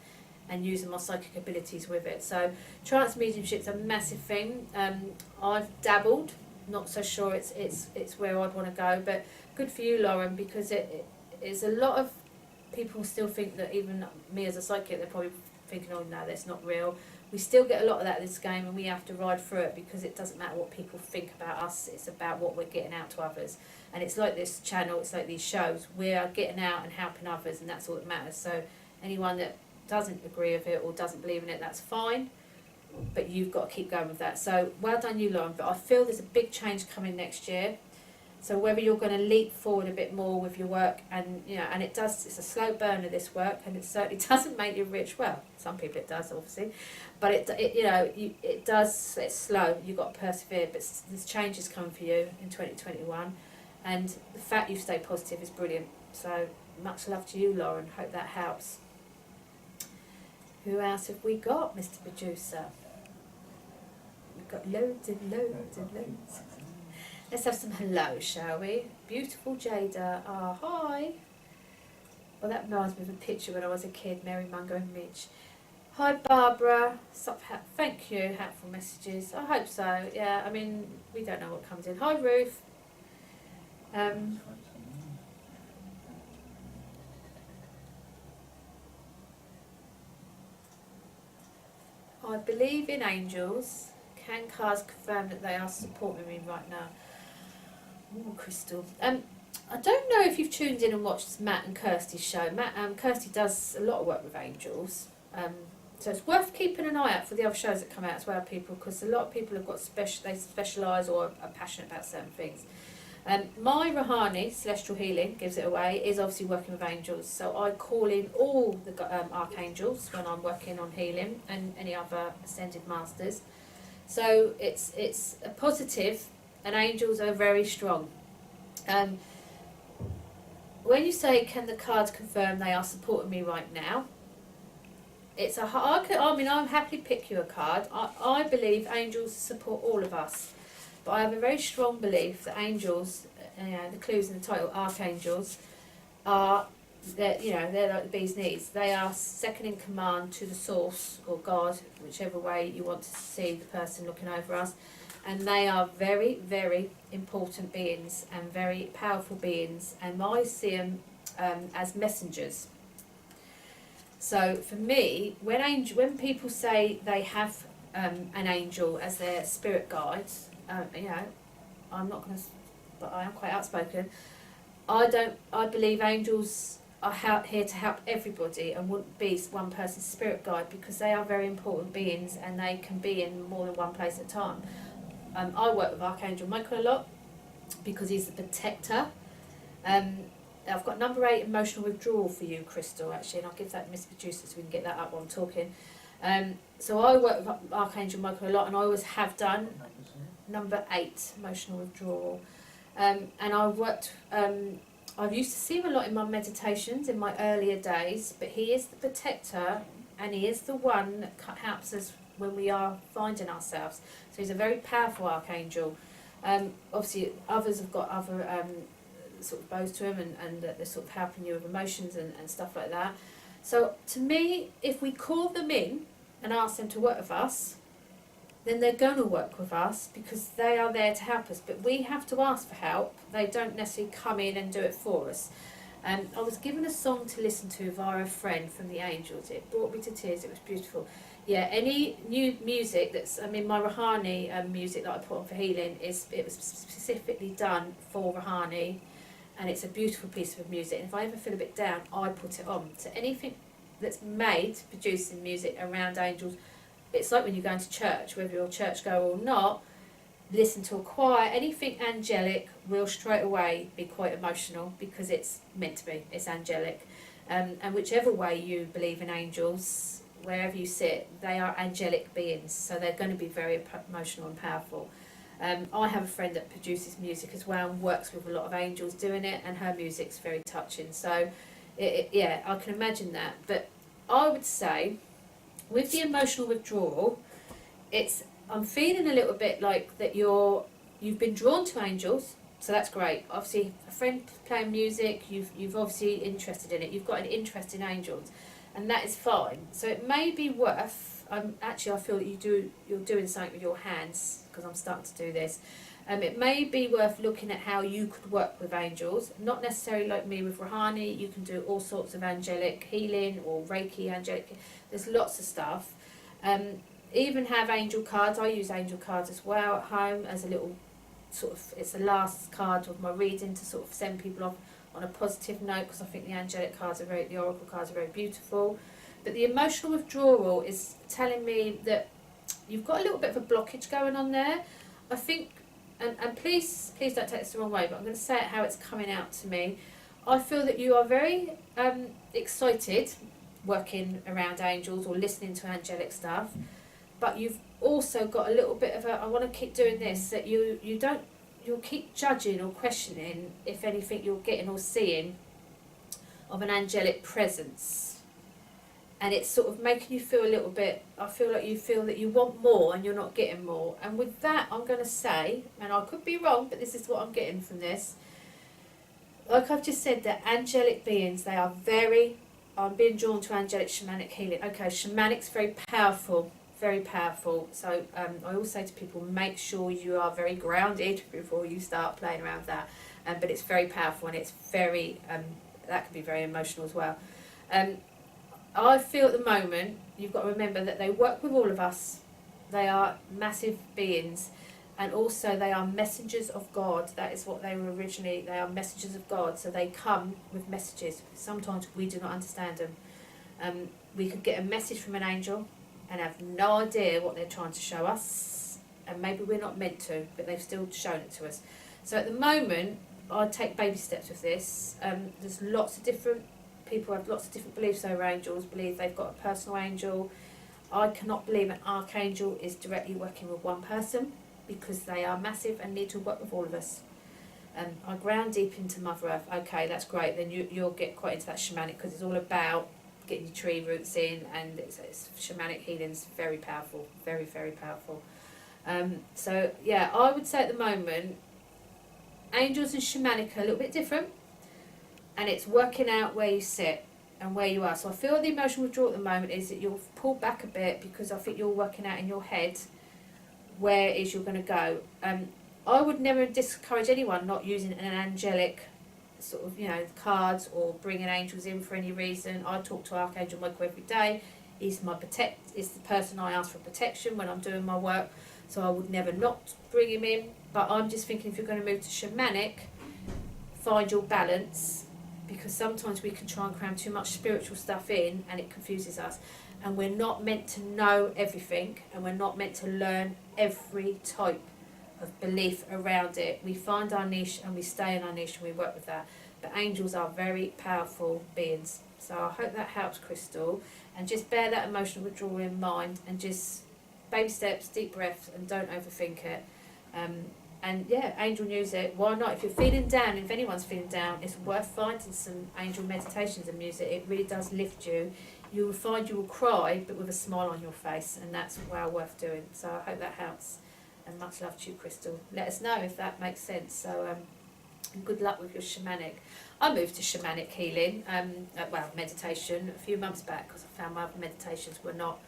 and using my psychic abilities with it. So trance mediumship is a massive thing. I've dabbled, not so sure it's where I'd want to go, but good for you, Lauren, because it is a lot of people still think that, even me as a psychic, they're probably thinking, oh no, that's not real. We still get a lot of that in this game, and we have to ride through it, because it doesn't matter what people think about us, it's about what we're getting out to others. And it's like this channel, it's like these shows, we are getting out and helping others, and that's all that matters. So anyone that doesn't agree with it or doesn't believe in it, that's fine, but you've got to keep going with that. So well done you, Lauren, but I feel there's a big change coming next year. So whether you're going to leap forward a bit more with your work, and and it's a slow burner, this work, and it certainly doesn't make you rich. Well, some people it does, obviously, but it does. It's slow. You've got to persevere. But there's changes coming for you in 2021, and the fact you stay positive is brilliant. So much love to you, Lauren. Hope that helps. Who else have we got, Mr. Producer? We've got loads and loads and loads. Let's have some hello, shall we? Beautiful Jada. Ah, hi. Well, that reminds me of a picture when I was a kid, Mary Munger and Midge. Hi, Barbara. Thank you, helpful messages. I hope so. Yeah, I mean, we don't know what comes in. Hi, Ruth. I believe in angels. Can cards confirm that they are supporting me right now? Oh, Crystal. I don't know if you've tuned in and watched Matt and Kirsty's show. Kirsty does a lot of work with angels. So it's worth keeping an eye out for the other shows that come out as well, people, because a lot of people have got they specialise or are passionate about certain things. My Rahani, Celestial Healing, gives it away, is obviously working with angels. So I call in all the archangels when I'm working on healing and any other ascended masters. So it's a positive, and angels are very strong. When you say, can the cards confirm they are supporting me right now? I'm happy to pick you a card. I believe angels support all of us. But I have a very strong belief that angels, the clues in the title, archangels, they're like the bee's knees. They are second in command to the source or God, whichever way you want to see the person looking over us. And they are very, very important beings and very powerful beings. And I see them as messengers. So for me, when people say they have an angel as their spirit guides, I'm not going to, but I am quite outspoken. I believe angels are here to help everybody and wouldn't be one person's spirit guide, because they are very important beings and they can be in more than one place at a time. I work with Archangel Michael a lot because he's the protector. I've got number 8, emotional withdrawal, for you, Crystal, actually, and I'll give that to Miss Producer so we can get that up while I'm talking. So I work with Archangel Michael a lot, and I always have done. Number 8, emotional withdrawal. And I've used to see him a lot in my meditations in my earlier days, but he is the protector, and he is the one that helps us when we are finding ourselves. So he's a very powerful archangel. Obviously, others have got other sort of bows to him, and they're sort of helping you with emotions and stuff like that. So to me, if we call them in and ask them to work with us, then they're going to work with us because they are there to help us. But we have to ask for help. They don't necessarily come in and do it for us. I was given a song to listen to via a friend from the Angels. It brought me to tears. It was beautiful. Yeah, any new music my Rahani music that I put on for healing, it was specifically done for Rahani, and it's a beautiful piece of music. And if I ever feel a bit down, I put it on. So anything that's producing music around angels, it's like when you go into church, whether you're a churchgoer or not, listen to a choir, anything angelic will straight away be quite emotional because it's meant to be, it's angelic. And whichever way you believe in angels, wherever you sit, they are angelic beings, so they're going to be very emotional and powerful. I have a friend that produces music as well and works with a lot of angels doing it, and her music's very touching. So, I can imagine that. But I would say, with the emotional withdrawal, I'm feeling a little bit like that you've been drawn to angels, so that's great. Obviously, a friend playing music, you've obviously interested in it. You've got an interest in angels, and that is fine. So it may be worth. I feel that you're doing something with your hands, because I'm starting to do this. It may be worth looking at how you could work with angels. Not necessarily like me with Rahani. You can do all sorts of angelic healing or Reiki angelic. There's lots of stuff. Even have angel cards. I use angel cards as well at home as a little sort of, it's the last card of my reading to sort of send people off on a positive note, because I think the angelic cards the oracle cards are very beautiful. But the emotional withdrawal is telling me that you've got a little bit of a blockage going on there. I think, and please don't take this the wrong way, but I'm going to say it how it's coming out to me. I feel that you are very excited working around angels or listening to angelic stuff, but you've also got a little bit of I want to keep doing this, that you'll keep judging or questioning if anything you're getting or seeing of an angelic presence. And it's sort of making you feel a little bit, I feel like you feel that you want more and you're not getting more. And with that, I'm going to say, and I could be wrong, but this is what I'm getting from this. Like I've just said, that angelic beings, they are I'm being drawn to angelic shamanic healing. Okay, shamanic's very powerful, very powerful. So I always say to people, make sure you are very grounded before you start playing around with that. But it's very powerful, and it's very, that can be very emotional as well. I feel at the moment, you've got to remember that they work with all of us. They are massive beings. And also they are messengers of God. That is what they were originally. They are messengers of God. So they come with messages. Sometimes we do not understand them. We could get a message from an angel and have no idea what they're trying to show us. And maybe we're not meant to, but they've still shown it to us. So at the moment, I take baby steps with this. There's lots of different people have lots of different beliefs over angels, believe they've got a personal angel. I cannot believe an archangel is directly working with one person, because they are massive and need to work with all of us. I ground deep into Mother Earth. Okay, that's great. Then you'll get quite into that shamanic, because it's all about getting your tree roots in, and it's shamanic healing's very powerful, very, very powerful. So yeah, I would say at the moment, angels and shamanic are a little bit different, and it's working out where you sit and where you are. So I feel the emotional withdrawal at the moment is that you'll pull back a bit, because I think you're working out in your head where it is you're going to go. I would never discourage anyone not using an angelic sort of, cards or bringing angels in for any reason. I talk to Archangel Michael every day. He's is the person I ask for protection when I'm doing my work, so I would never not bring him in. But I'm just thinking, if you're going to move to shamanic, find your balance, because sometimes we can try and cram too much spiritual stuff in and it confuses us. And we're not meant to know everything, and we're not meant to learn every type of belief around it. We find our niche and we stay in our niche and we work with that. But angels are very powerful beings. So I hope that helps, Crystal. And just bear that emotional withdrawal in mind, and just baby steps, deep breaths, and don't overthink it. And yeah, angel music, why not? If you're feeling down, if anyone's feeling down, it's worth finding some angel meditations and music. It really does lift you. You will find you will cry, but with a smile on your face, and that's well worth doing. So I hope that helps, and much love to you, Crystal. Let us know if that makes sense. So and good luck with your shamanic. I moved to shamanic healing, meditation, a few months back, because I found my other meditations were not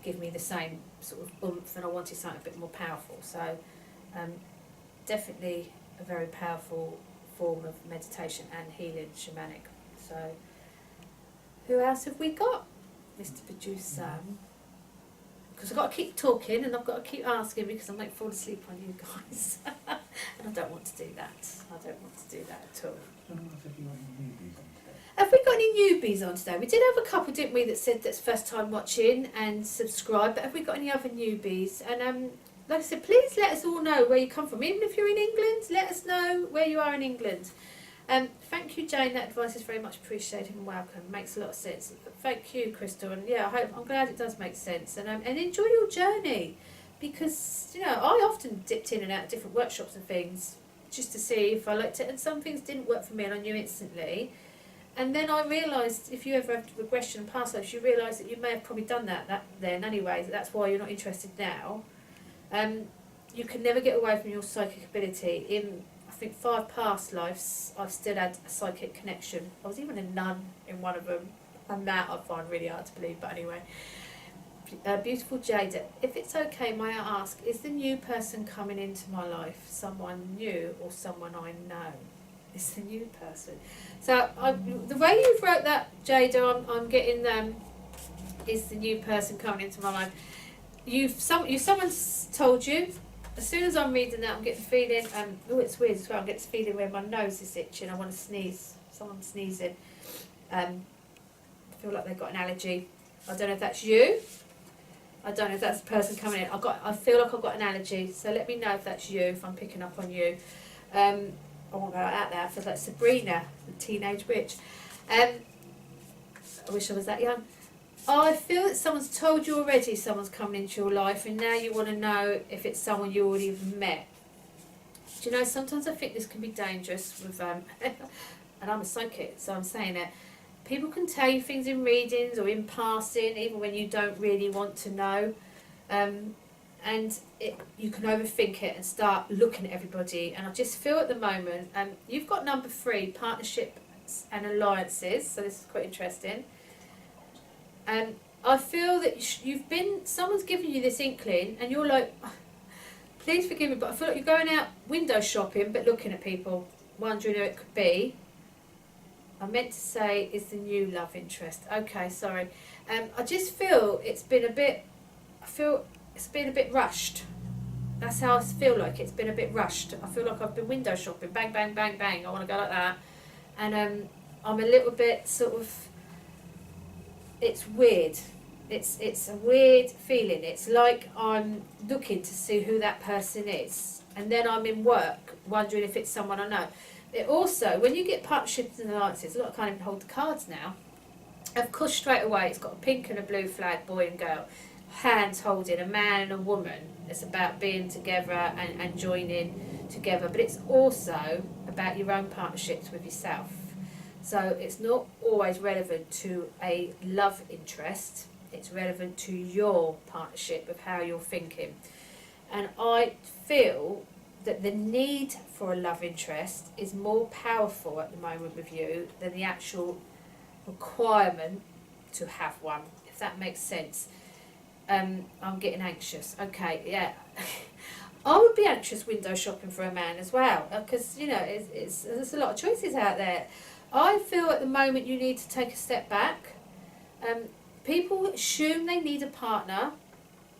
giving me the same sort of oomph, and I wanted something a bit more powerful. So definitely a very powerful form of meditation and healing, shamanic. So who else have we got, Mr. Producer? Because I've got to keep talking and I've got to keep asking, because I might fall asleep on you guys. And I don't want to do that. I don't want to do that at all. Have we got any newbies on today? We did have a couple, didn't we, that said that's first time watching and subscribe, but have we got any other newbies? And like I said, please let us all know where you come from. Even if you're in England, let us know where you are in England. Thank you, Jane. That advice is very much appreciated and welcome. Makes a lot of sense. Thank you, Crystal. And yeah, I'm glad it does make sense. And enjoy your journey, because I often dipped in and out of different workshops and things just to see if I liked it. And some things didn't work for me, and I knew instantly. And then I realised, if you ever have regression and past lives, you realise that you may have probably done that then anyway. That's why you're not interested now. You can never get away from your psychic ability. In I think 5 past lives, I've still had a psychic connection. I was even a nun in one of them, and that I find really hard to believe, but anyway. Beautiful Jada, if it's okay, may I ask, is the new person coming into my life someone new or someone I know? It's the new person. So the way you've wrote that, Jada, I'm getting is the new person coming into my life. Someone's told you. As soon as I'm reading that, I'm getting the feeling, it's weird as well, I'm getting this feeling where my nose is itching, I want to sneeze, someone's sneezing. I feel like they've got an allergy. I don't know if that's you, I don't know if that's the person coming in. I feel like I've got an allergy, so let me know if that's you, if I'm picking up on you. I won't go out there, I feel like Sabrina, the teenage witch. I wish I was that young. I feel that someone's told you already someone's coming into your life, and now you want to know if it's someone you already have met. Do you know, sometimes I think this can be dangerous with, and I'm a psychic, so I'm saying it. People can tell you things in readings or in passing, even when you don't really want to know. You can overthink it and start looking at everybody. And I just feel at the moment, you've got number 3, partnerships and alliances, so this is quite interesting. And I feel that someone's given you this inkling, and you're like, please forgive me, but I feel like you're going out window shopping, but looking at people, wondering who it could be. I meant to say is the new love interest. Okay, sorry. I just feel it's been a bit rushed. That's how I feel like it's been a bit rushed. I feel like I've been window shopping, bang, bang, bang, bang. I want to go like that, and I'm a little bit sort of. It's weird. It's a weird feeling. It's like I'm looking to see who that person is, and then I'm in work wondering if it's someone I know. It also, when you get partnerships and alliances, a lot can't even hold the cards now. Of course, straight away it's got a pink and a blue flag, boy and girl, hands holding, a man and a woman. It's about being together and joining together, but it's also about your own partnerships with yourself. So it's not always relevant to a love interest, it's relevant to your partnership of how you're thinking. And I feel that the need for a love interest is more powerful at the moment with you than the actual requirement to have one, if that makes sense. I'm getting anxious. Okay, yeah. I would be anxious window shopping for a man as well, because there's a lot of choices out there. I feel at the moment you need to take a step back. People assume they need a partner,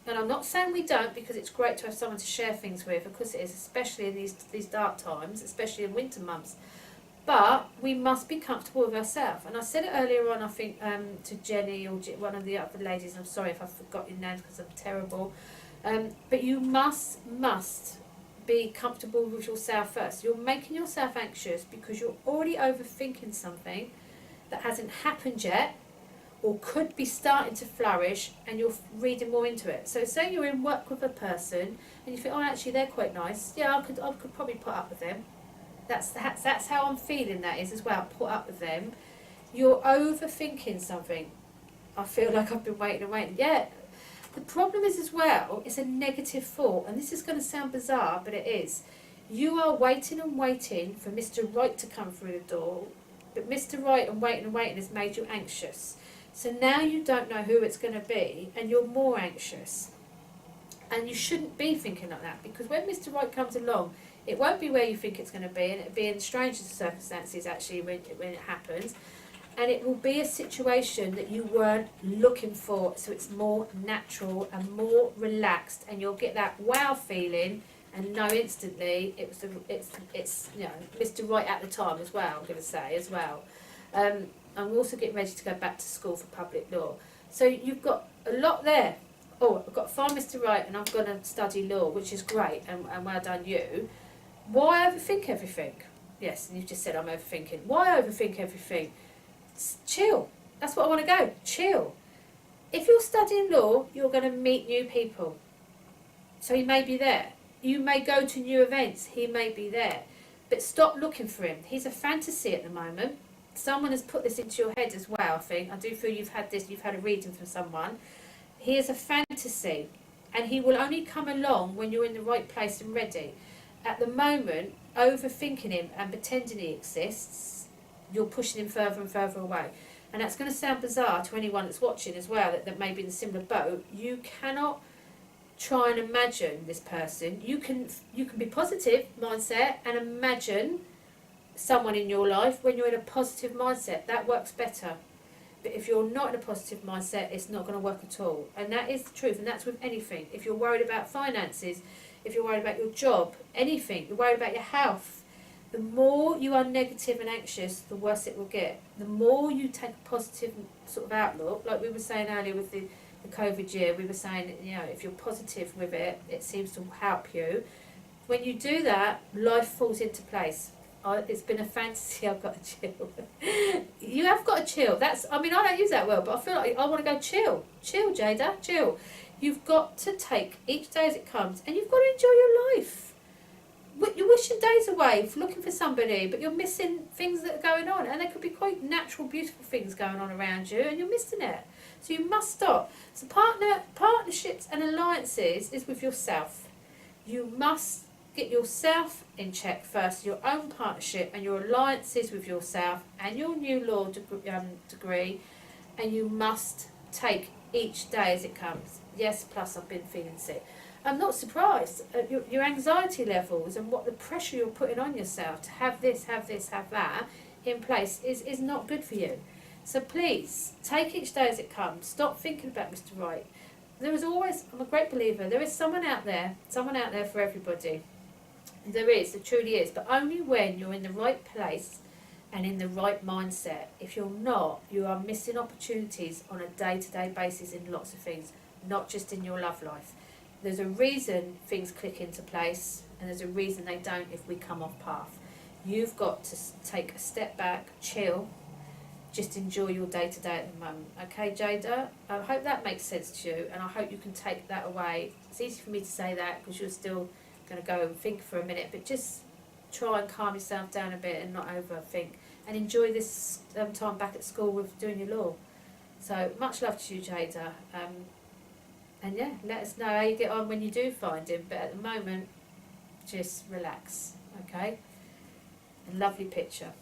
and I'm not saying we don't, because it's great to have someone to share things with, of course it is, especially in these dark times, especially in winter months. But we must be comfortable with ourselves. And I said it earlier on, I think, to Jenny or one of the other ladies, I'm sorry if I forgot your names because I'm terrible. But you must be comfortable with yourself first. You're making yourself anxious because you're already overthinking something that hasn't happened yet or could be starting to flourish, and you're reading more into it. So say you're in work with a person and you think, oh, actually they're quite nice. Yeah, I could probably put up with them. That's how I'm feeling that is as well, put up with them. You're overthinking something. I feel like I've been waiting and waiting. Yeah, the problem is as well, it's a negative thought, and this is going to sound bizarre, but it is. You are waiting and waiting for Mr. Right to come through the door, but Mr. Right and waiting has made you anxious. So now you don't know who it's going to be, and you're more anxious. And you shouldn't be thinking like that, because when Mr. Right comes along, it won't be where you think it's going to be, and it'll be in the strangest circumstances actually when it happens. And it will be a situation that you weren't looking for, so it's more natural and more relaxed, and you'll get that wow feeling and know instantly it's Mr. Right at the time as well, I'm going to say as well. I'm also getting ready to go back to school for public law. So you've got a lot there. Oh, I've got to find Mr. Right and I'm going to study law, which is great, and well done you. Why overthink everything? Yes, and you've just said I'm overthinking. Why overthink everything? Chill. That's what I want to go. Chill. If you're studying law, you're going to meet new people. So he may be there. You may go to new events. He may be there. But stop looking for him. He's a fantasy at the moment. Someone has put this into your head as well, I think. I do feel you've had a reading from someone. He is a fantasy. And he will only come along when you're in the right place and ready. At the moment, overthinking him and pretending he exists, you're pushing him further and further away. And that's going to sound bizarre to anyone that's watching as well, that may be in a similar boat. You cannot try and imagine this person. You can be positive mindset and imagine someone in your life when you're in a positive mindset. That works better. But if you're not in a positive mindset, it's not going to work at all. And that is the truth, and that's with anything. If you're worried about finances, if you're worried about your job, anything, you're worried about your health, the more you are negative and anxious, the worse it will get. The more you take a positive sort of outlook, like we were saying earlier with the COVID year, we were saying, if you're positive with it, it seems to help you. When you do that, life falls into place. It's been a fantasy, I've got to chill. You have got to chill. I don't use that word, but I feel like I want to go chill. Chill, Jada, chill. You've got to take each day as it comes, and you've got to enjoy your life. You're wishing days away for looking for somebody, but you're missing things that are going on, and there could be quite natural, beautiful things going on around you, and you're missing it. So you must stop. So partnerships and alliances is with yourself. You must get yourself in check first, your own partnership and your alliances with yourself and your new law degree, and you must take each day as it comes. Yes, plus I've been feeling sick. I'm not surprised at your anxiety levels and what the pressure you're putting on yourself to have this, have that in place is not good for you. So please, take each day as it comes. Stop thinking about Mr. Right. There is always, I'm a great believer, there is someone out there for everybody. There truly is, but only when you're in the right place and in the right mindset. If you're not, you are missing opportunities on a day-to-day basis in lots of things, not just in your love life. There's a reason things click into place, and there's a reason they don't if we come off path. You've got to take a step back, chill, just enjoy your day-to-day at the moment. Okay, Jada? I hope that makes sense to you, and I hope you can take that away. It's easy for me to say that because you're still going to go and think for a minute, but just try and calm yourself down a bit and not overthink, and enjoy this time back at school with doing your law. So much love to you, Jada, and yeah, let us know how you get on when you do find him, but at the moment just relax, okay? A lovely picture.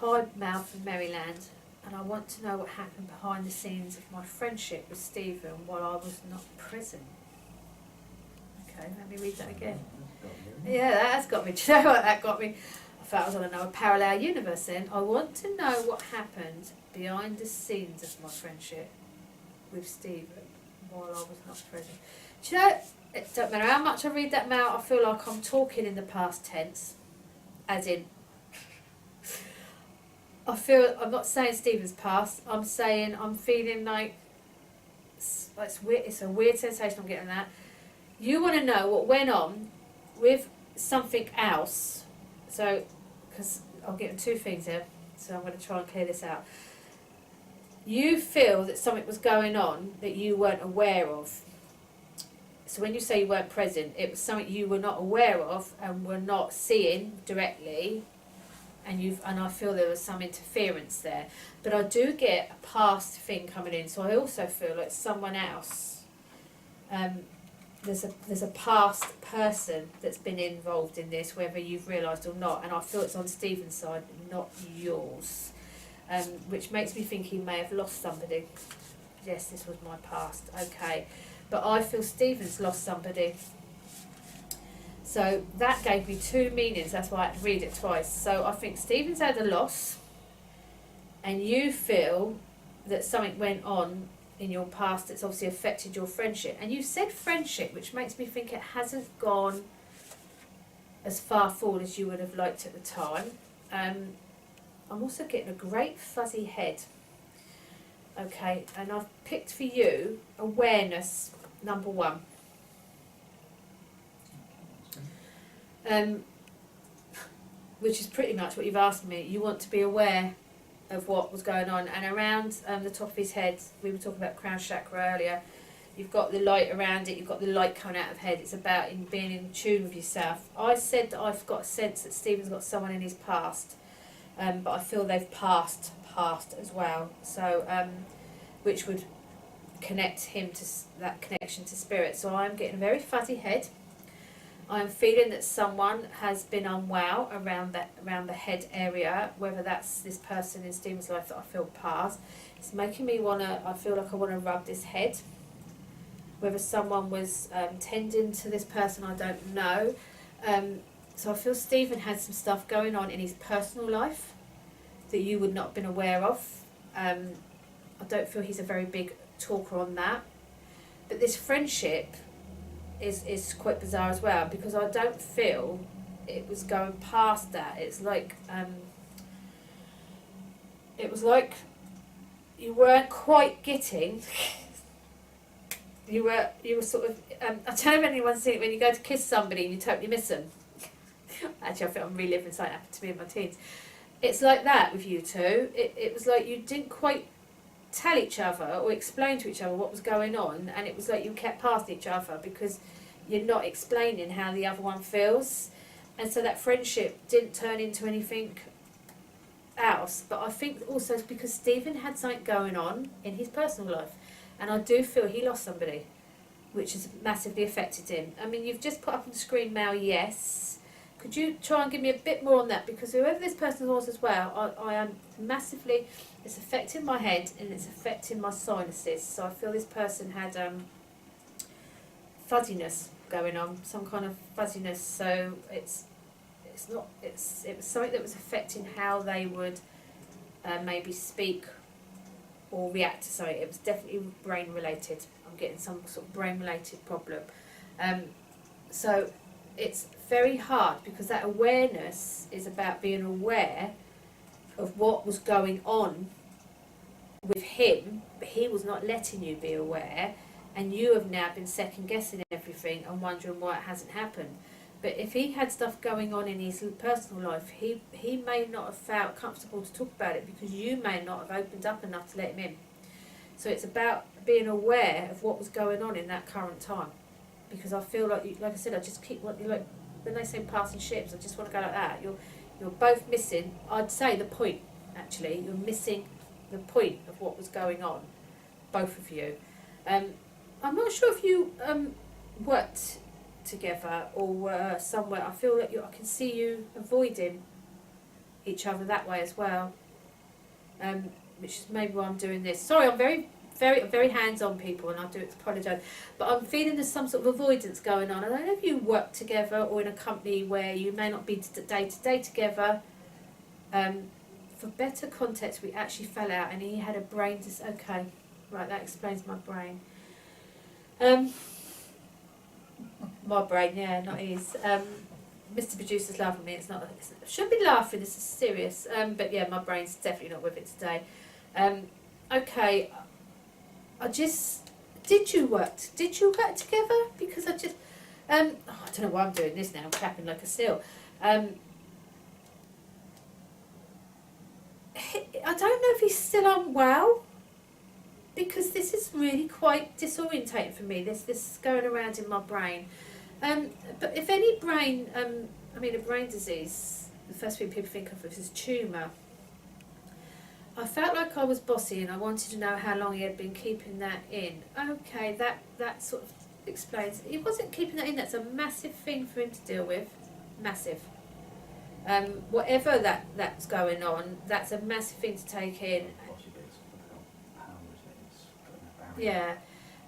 Hi Mal from Maryland, and I want to know what happened behind the scenes of my friendship with Stephen while I was not present. Okay, let me read that again. Yeah, that has got me. Do you know what that got me? I thought I was on another parallel universe then. I want to know what happened behind the scenes of my friendship with Stephen while I was not present. Do you know, it don't matter how much I read that Mal, I feel like I'm talking in the past tense. As in, I'm not saying Stephen's past, I'm saying I'm feeling like, it's weird, it's a weird sensation I'm getting that. You want to know what went on with something else, so, because I'm getting two things here, so I'm going to try and clear this out. You feel that something was going on that you weren't aware of. So when you say you weren't present, it was something you were not aware of and were not seeing directly, and I feel there was some interference there. But I do get a past thing coming in, so I also feel like someone else, there's a past person that's been involved in this, whether you've realised or not, and I feel it's on Stephen's side, not yours, which makes me think he may have lost somebody. Yes, this was my past, okay. But I feel Stephen's lost somebody. So that gave me two meanings, that's why I had to read it twice. So I think Stephen's had a loss, and you feel that something went on in your past that's obviously affected your friendship. And you said friendship, which makes me think it hasn't gone as far forward as you would have liked at the time. I'm also getting a great fuzzy head. Okay, and I've picked for you awareness, number one. Which is pretty much what you've asked me. You want to be aware of what was going on, and around the top of his head, we were talking about crown chakra earlier, you've got the light around it, you've got the light coming out of head. It's about being in tune with yourself. I said that I've got a sense that Stephen's got someone in his past, but I feel they've passed as well, so which would connect him to that connection to spirit. So I'm getting a very fuzzy head. I'm feeling that someone has been unwell around the head area, whether that's this person in Stephen's life that I feel past. It's making me I feel like I want to rub this head. Whether someone was tending to this person, I don't know. So I feel Stephen had some stuff going on in his personal life that you would not have been aware of. I don't feel he's a very big talker on that. But this friendship is quite bizarre as well, because I don't feel it was going past that. It's like it was like you weren't quite getting. you were sort of. I don't know if anyone's seen it when you go to kiss somebody and you totally miss them. Actually, I feel I'm reliving something that happened to me in my teens. It's like that with you two. It was like you didn't quite tell each other or explain to each other what was going on, and it was like you kept past each other because you're not explaining how the other one feels, and so that friendship didn't turn into anything else. But I think also it's because Stephen had something going on in his personal life, and I do feel he lost somebody, which has massively affected him. I mean, you've just put up on the screen, Mal, yes. Could you try and give me a bit more on that? Because whoever this person was as well, I am massively, it's affecting my head and it's affecting my sinuses. So I feel this person had fuzziness going on, some kind of fuzziness. So it was something that was affecting how they would maybe speak or react to something. It was definitely brain related. I'm getting some sort of brain related problem. So it's very hard because that awareness is about being aware of what was going on with him, but he was not letting you be aware, and you have now been second guessing everything and wondering why it hasn't happened. But if he had stuff going on in his personal life, he may not have felt comfortable to talk about it because you may not have opened up enough to let him in. So it's about being aware of what was going on in that current time. Because I feel like, like I said, I just keep wanting, like when they say passing ships, I just want to go like that. You're both missing, I'd say the point, actually. You're missing the point of what was going on, both of you. I'm not sure if you worked together or were somewhere. I feel like I can see you avoiding each other that way as well, which is maybe why I'm doing this. Sorry, I'm very hands-on, people, and I do apologise, but I'm feeling there's some sort of avoidance going on. I don't know if you work together or in a company where you may not be day to day together. For better context, we actually fell out, and he had a brain. Okay, right, that explains my brain. My brain, yeah, not his. Mr. Producer's laughing at me. It's not. Shouldn't be laughing. This is serious. But yeah, my brain's definitely not with it today. Okay. Did you work together? Because I don't know why I'm doing this now. I'm clapping like a seal. I don't know if he's still unwell, because this is really quite disorientating for me. This going around in my brain. But if any brain, a brain disease, the first thing people think of is tumour. I felt like I was bossy and I wanted to know how long he had been keeping that in. Okay, that sort of explains. He wasn't keeping that in. That's a massive thing for him to deal with. Massive. Whatever that's going on, that's a massive thing to take in. Yeah.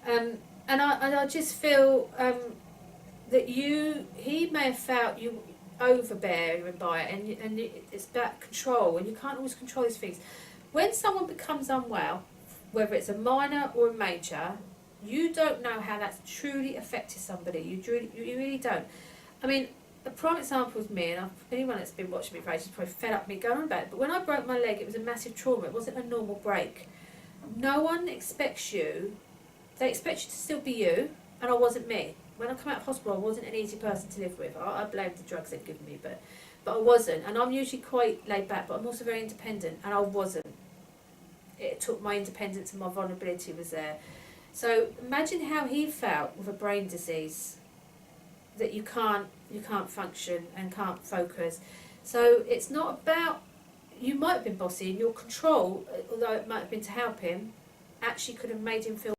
And I just feel that he may have felt you overbearing by it, and it's about control, and you can't always control these things. When someone becomes unwell, whether it's a minor or a major, you don't know how that's truly affected somebody. You really don't. I mean, a prime example is me, and anyone that's been watching me for ages is probably fed up with me going on about it, but when I broke my leg, it was a massive trauma. It wasn't a normal break. No one expects you. They expect you to still be you, and I wasn't me. When I come out of hospital, I wasn't an easy person to live with. I blamed the drugs they'd given me, but I wasn't. And I'm usually quite laid back, but I'm also very independent, and I wasn't. It took my independence and my vulnerability was there. So imagine how he felt with a brain disease, that you can't function and can't focus. So it's not about, you might have been bossy, and your control, although it might have been to help him, actually could have made him feel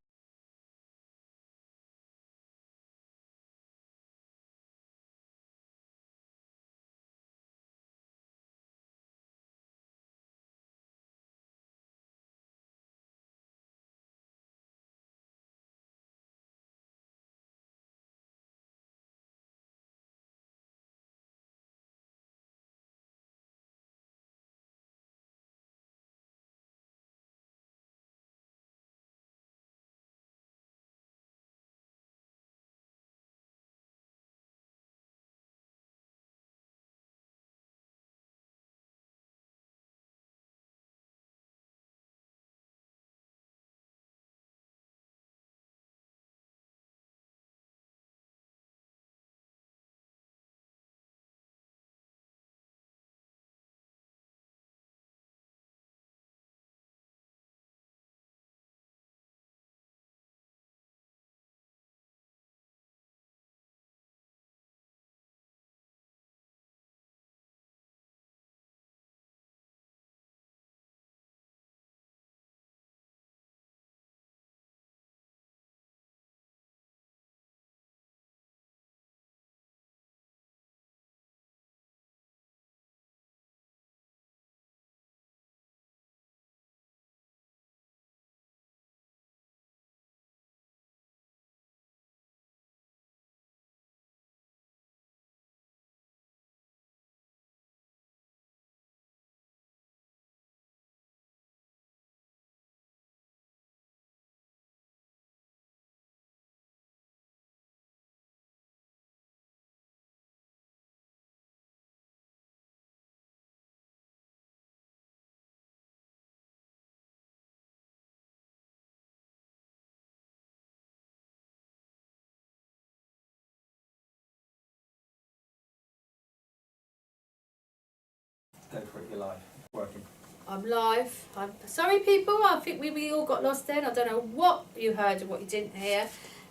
if you're live, working. I'm live. I'm sorry, people. I think we all got lost then. I don't know what you heard and what you didn't hear.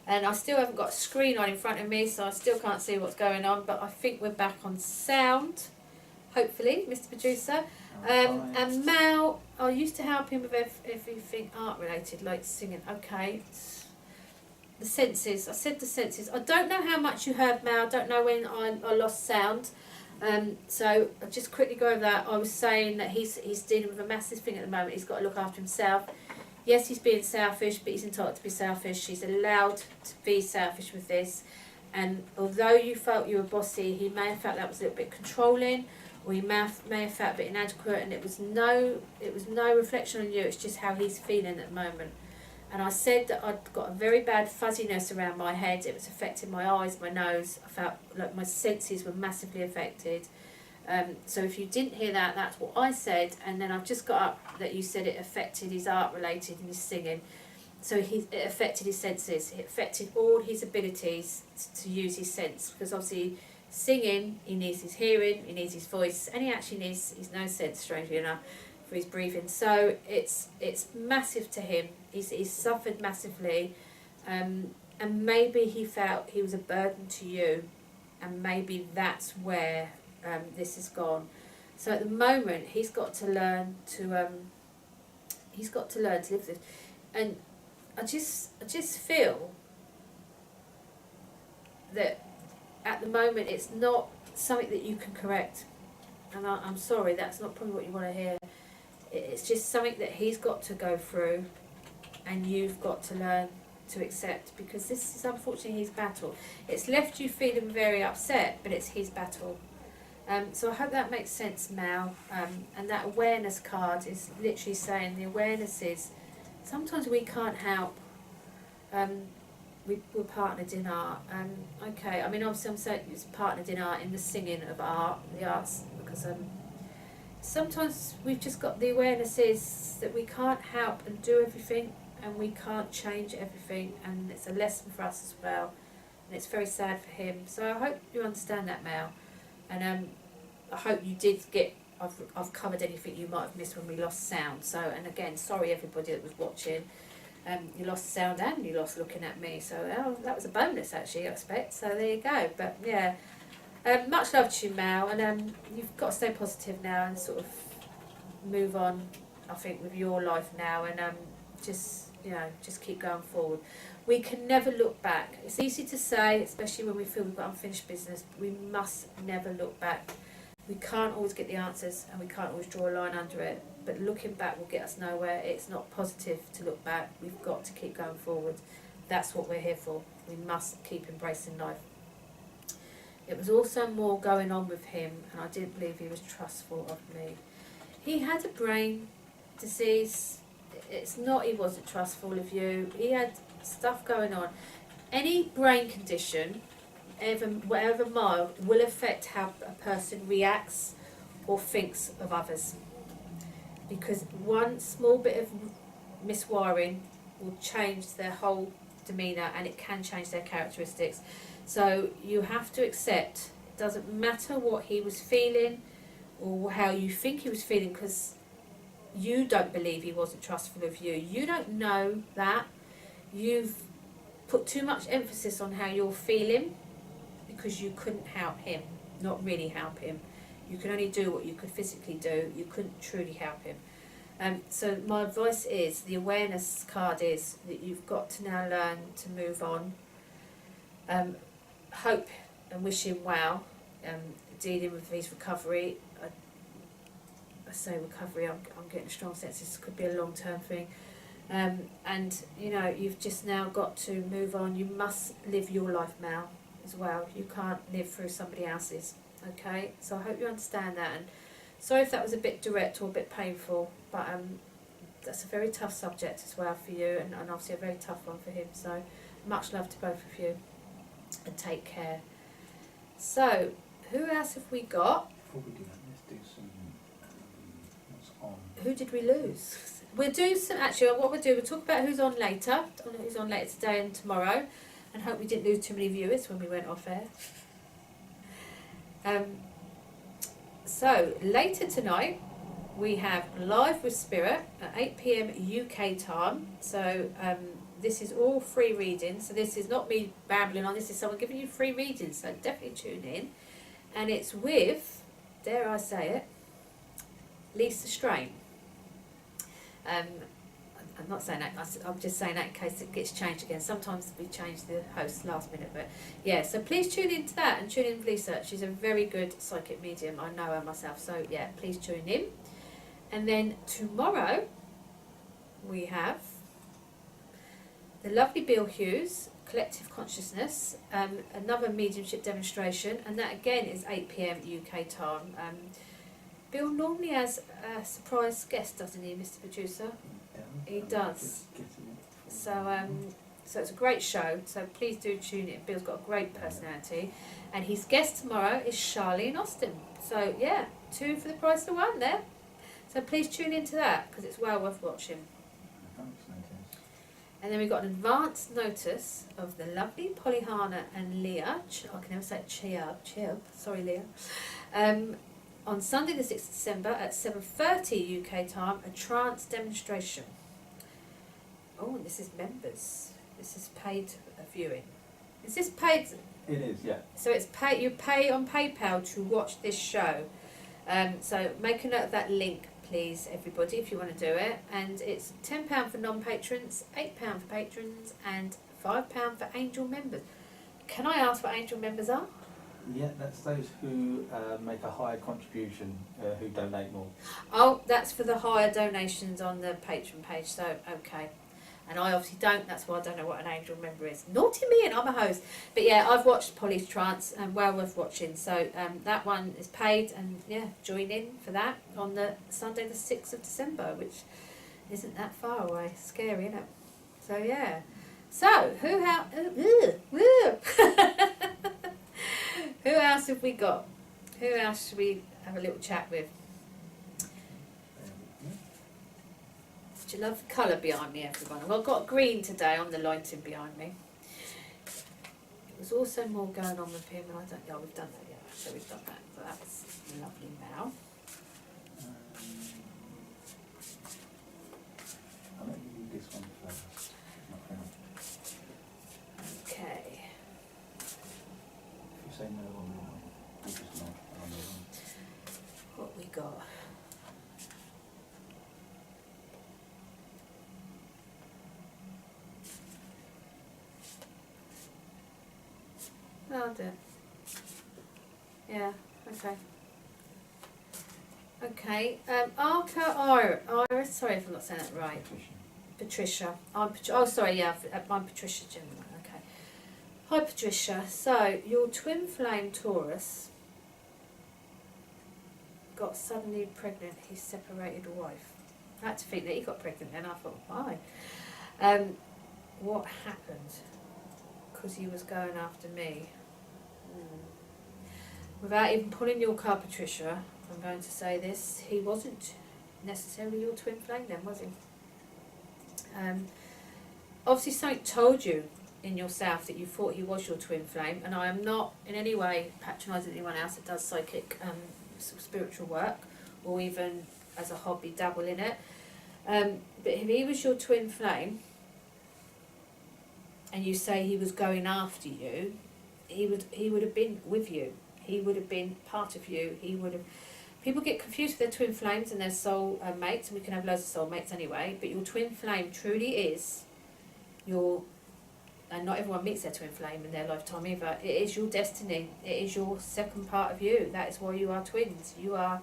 And I still haven't got a screen on in front of me, so I still can't see what's going on. But I think we're back on sound, hopefully, Mr. Producer. And Mal, I used to help him with everything art-related, like singing. Okay. The senses. I said the senses. I don't know how much you heard, Mal. I don't know when I lost sound. So I'll just quickly go over that. I was saying that he's dealing with a massive thing at the moment. He's got to look after himself. Yes, he's being selfish, but he's entitled to be selfish. He's allowed to be selfish with this. And although you felt you were bossy, he may have felt that was a little bit controlling, or he may have felt a bit inadequate. And it was no reflection on you. It's just how he's feeling at the moment. And I said that I'd got a very bad fuzziness around my head. It was affecting my eyes, my nose. I felt like my senses were massively affected. So if you didn't hear that, that's what I said. And then I've just got up that you said it affected his art-related and his singing. So it affected his senses. It affected all his abilities to use his sense. Because obviously singing, he needs his hearing, he needs his voice, and he actually needs his nose sense, strangely enough, for his breathing. So it's massive to him. He's suffered massively, and maybe he felt he was a burden to you, and maybe that's where this has gone. So at the moment, he's got to learn to live with it. And I just feel that at the moment it's not something that you can correct. And I'm sorry, that's not probably what you want to hear. It's just something that he's got to go through, and you've got to learn to accept, because this is unfortunately his battle. It's left you feeling very upset, but it's his battle. So I hope that makes sense, Mal. And that awareness card is literally saying the awareness is sometimes we can't help. We're partnered in art. Okay, I mean obviously I'm saying it's partnered in art, in the singing of art, the arts, because sometimes we've just got the awareness is that we can't help and do everything, and we can't change everything, and it's a lesson for us as well, and it's very sad for him. So I hope you understand that, Mal, and I hope you did get. I've covered anything you might have missed when we lost sound. So, and again, sorry everybody that was watching. You lost sound and you lost looking at me. So that was a bonus actually, I expect. So there you go. But yeah. Much love to you, Mal, and you've got to stay positive now and sort of move on, I think, with your life now, and just keep going forward. We can never look back. It's easy to say, especially when we feel we've got unfinished business, but we must never look back. We can't always get the answers, and we can't always draw a line under it, but looking back will get us nowhere. It's not positive to look back. We've got to keep going forward. That's what we're here for. We must keep embracing life. It was also more going on with him, and I didn't believe he was trustful of me. He had a brain disease. It's not he wasn't trustful of you. He had stuff going on. Any brain condition, whatever mild, will affect how a person reacts or thinks of others. Because one small bit of miswiring will change their whole demeanour, and it can change their characteristics. So you have to accept, it doesn't matter what he was feeling or how you think he was feeling, because you don't believe he wasn't trustful of you. You don't know that. You've put too much emphasis on how you're feeling because you couldn't help him, not really help him. You can only do what you could physically do. You couldn't truly help him. So my advice is, the awareness card is that you've got to now learn to move on. Hope and wish him well, dealing with his recovery. I say recovery, I'm getting a strong sense this could be a long-term thing. And you've just now got to move on. You must live your life now as well. You can't live through somebody else's. Okay, so I hope you understand that, and sorry if that was a bit direct or a bit painful, but that's a very tough subject as well for you, and obviously a very tough one for him. So much love to both of you, and take care. So who else have we got? Before we do that, let's do some what's on. Who did we lose? We'll do some, actually what we'll do, we'll talk about who's on later today and tomorrow, and hope we didn't lose too many viewers when we went off air. So So later tonight we have Live with Spirit at 8 p.m. UK time. So this is all free reading. So this is not me babbling on. This is someone giving you free reading. So definitely tune in. And it's with, dare I say it, Lisa Strain. I'm not saying that, I'm just saying that in case it gets changed again. Sometimes we change the host last minute, but yeah, so please tune into that and tune in with Lisa. She's a very good psychic medium. I know her myself, so yeah, please tune in. And then tomorrow we have the lovely Bill Hughes, Collective Consciousness, another mediumship demonstration, and that again is 8 p.m. UK time. Bill normally has a surprise guest, doesn't he, Mr. Producer? He does. So it's a great show, so please do tune in. Bill's got a great personality, and his guest tomorrow is Charlene Austin. So yeah, 2 for the price of 1 there. So please tune into that, because it's well worth watching. And then we've got an advance notice of the lovely Polyhana and Leah, I can never say Chiab, sorry Leah, on Sunday the 6th of December at 7:30 UK time, a trance demonstration. Oh, and this is members. This is paid viewing. Is this paid? It is, yeah. So it's pay. You pay on PayPal to watch this show. So make a note of that link, please, everybody, if you want to do it. And it's £10 for non-patrons, £8 for patrons, and £5 for angel members. Can I ask what angel members are? Yeah, that's those who make a higher contribution, who donate more. Oh, that's for the higher donations on the patron page. So okay. And I obviously don't, that's why I don't know what an angel member is. Naughty me, and I'm a host. But yeah, I've watched Polly's Trance, and well worth watching. So that one is paid, and yeah, join in for that on the Sunday the 6th of December, which isn't that far away. Scary, isn't it? So yeah. So, who else have we got? Who else should we have a little chat with? Do you love the colour behind me, everyone? Well, I've got green today on the lighting behind me. There was also more going on with him, and I don't. Yeah, we've done that. Yeah, so we've done that. So that's lovely now. I'll let you do this one first. Okay. If you say no on the one, we'll just not on the one. What we got? Oh dear. Yeah, okay. Okay, Iris, sorry if I'm not saying that right. Patricia. Oh, sorry, yeah, I'm Patricia Gemini, okay. Hi Patricia, so your twin flame Taurus got suddenly pregnant, his separated wife. I had to think that he got pregnant then, I thought, why? What happened? Because he was going after me. Without even pulling your card, Patricia, I'm going to say this, he wasn't necessarily your twin flame then, was he? Obviously something told you in yourself that you thought he was your twin flame, and I am not in any way patronising anyone else that does psychic spiritual work, or even as a hobby dabble in it. But if he was your twin flame, and you say he was going after you, he would have been with you. He would have been part of you. He would have. People get confused with their twin flames and their soul mates, and we can have loads of soul mates anyway. But your twin flame truly is your, and not everyone meets their twin flame in their lifetime either. It is your destiny. It is your second part of you. That is why you are twins. You are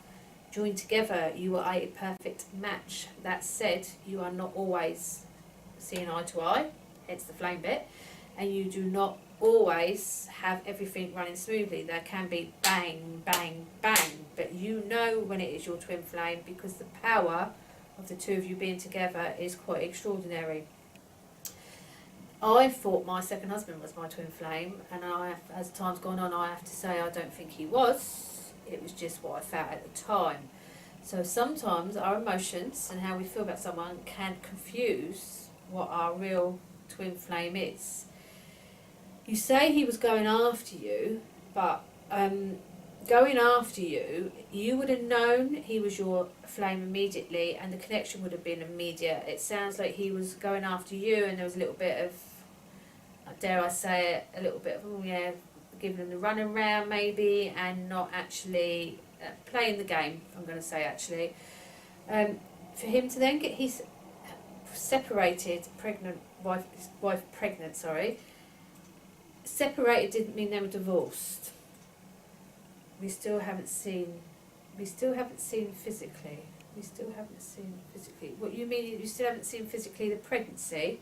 joined together. You are a perfect match. That said, you are not always seeing eye to eye. Hence the flame bit, and you do not always have everything running smoothly. There can be bang, bang, bang, but you know when it is your twin flame, because the power of the two of you being together is quite extraordinary. I thought my second husband was my twin flame, and as time's gone on, I have to say I don't think he was. It was just what I felt at the time. So sometimes our emotions and how we feel about someone can confuse what our real twin flame is. You say he was going after you, but going after you, you would have known he was your flame immediately, and the connection would have been immediate. It sounds like he was going after you, and there was a little bit of, dare I say it, a little bit of, oh yeah, giving him the run around maybe, and not actually playing the game, I'm going to say actually. For him to then get his separated, his wife pregnant, separated didn't mean they were divorced. We still haven't seen physically. What you mean, you still haven't seen physically the pregnancy?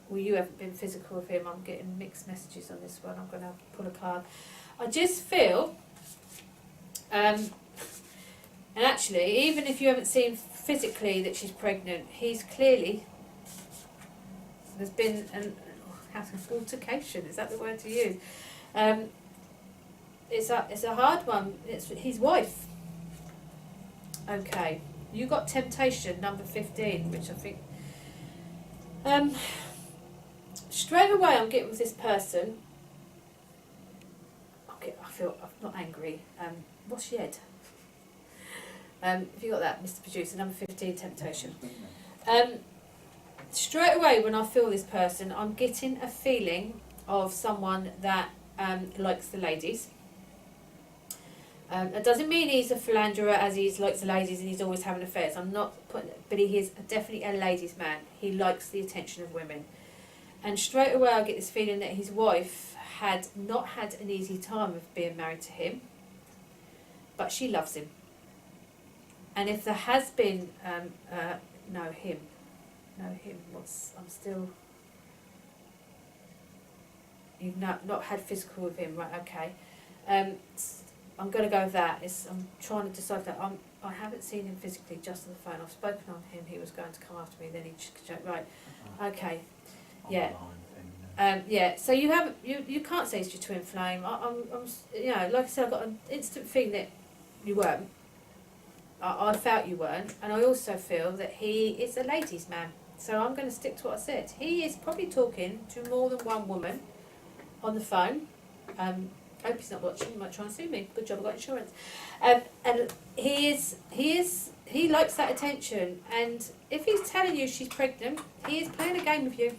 Well, you haven't been physical with him. I'm getting mixed messages on this one. I'm going to pull a card. I just feel, and actually, even if you haven't seen physically that she's pregnant, he's clearly, there's been an altercation. Is that the word to use? It's a hard one. It's his wife. Okay, you got temptation number 15, which I think. Straight away, I'm getting with this person. Okay, I feel I'm not angry. What's she had? Have you got that, Mr. Producer? Number 15, temptation. Straight away, when I feel this person, I'm getting a feeling of someone that likes the ladies. It doesn't mean he's a philanderer as he likes the ladies and he's always having affairs. I'm not putting, but he is definitely a ladies' man. He likes the attention of women. And straight away I get this feeling that his wife had not had an easy time of being married to him, but she loves him. And if there has been, him, I'm still, you've not had physical with him, right, okay. I'm going to go with that. I'm trying to decide that. I haven't seen him physically, just on the phone. I've spoken on him. He was going to come after me. Then he right. Okay. Yeah. Yeah. So you haven't. You can't say it's your twin flame. I'm. Like I said, I've got an instant feeling that you weren't. I felt you weren't, and I also feel that he is a ladies' man. So I'm going to stick to what I said. He is probably talking to more than one woman on the phone. I hope he's not watching. He might try and sue me. Good job, I got insurance. And he likes that attention. And if he's telling you she's pregnant, he is playing a game with you.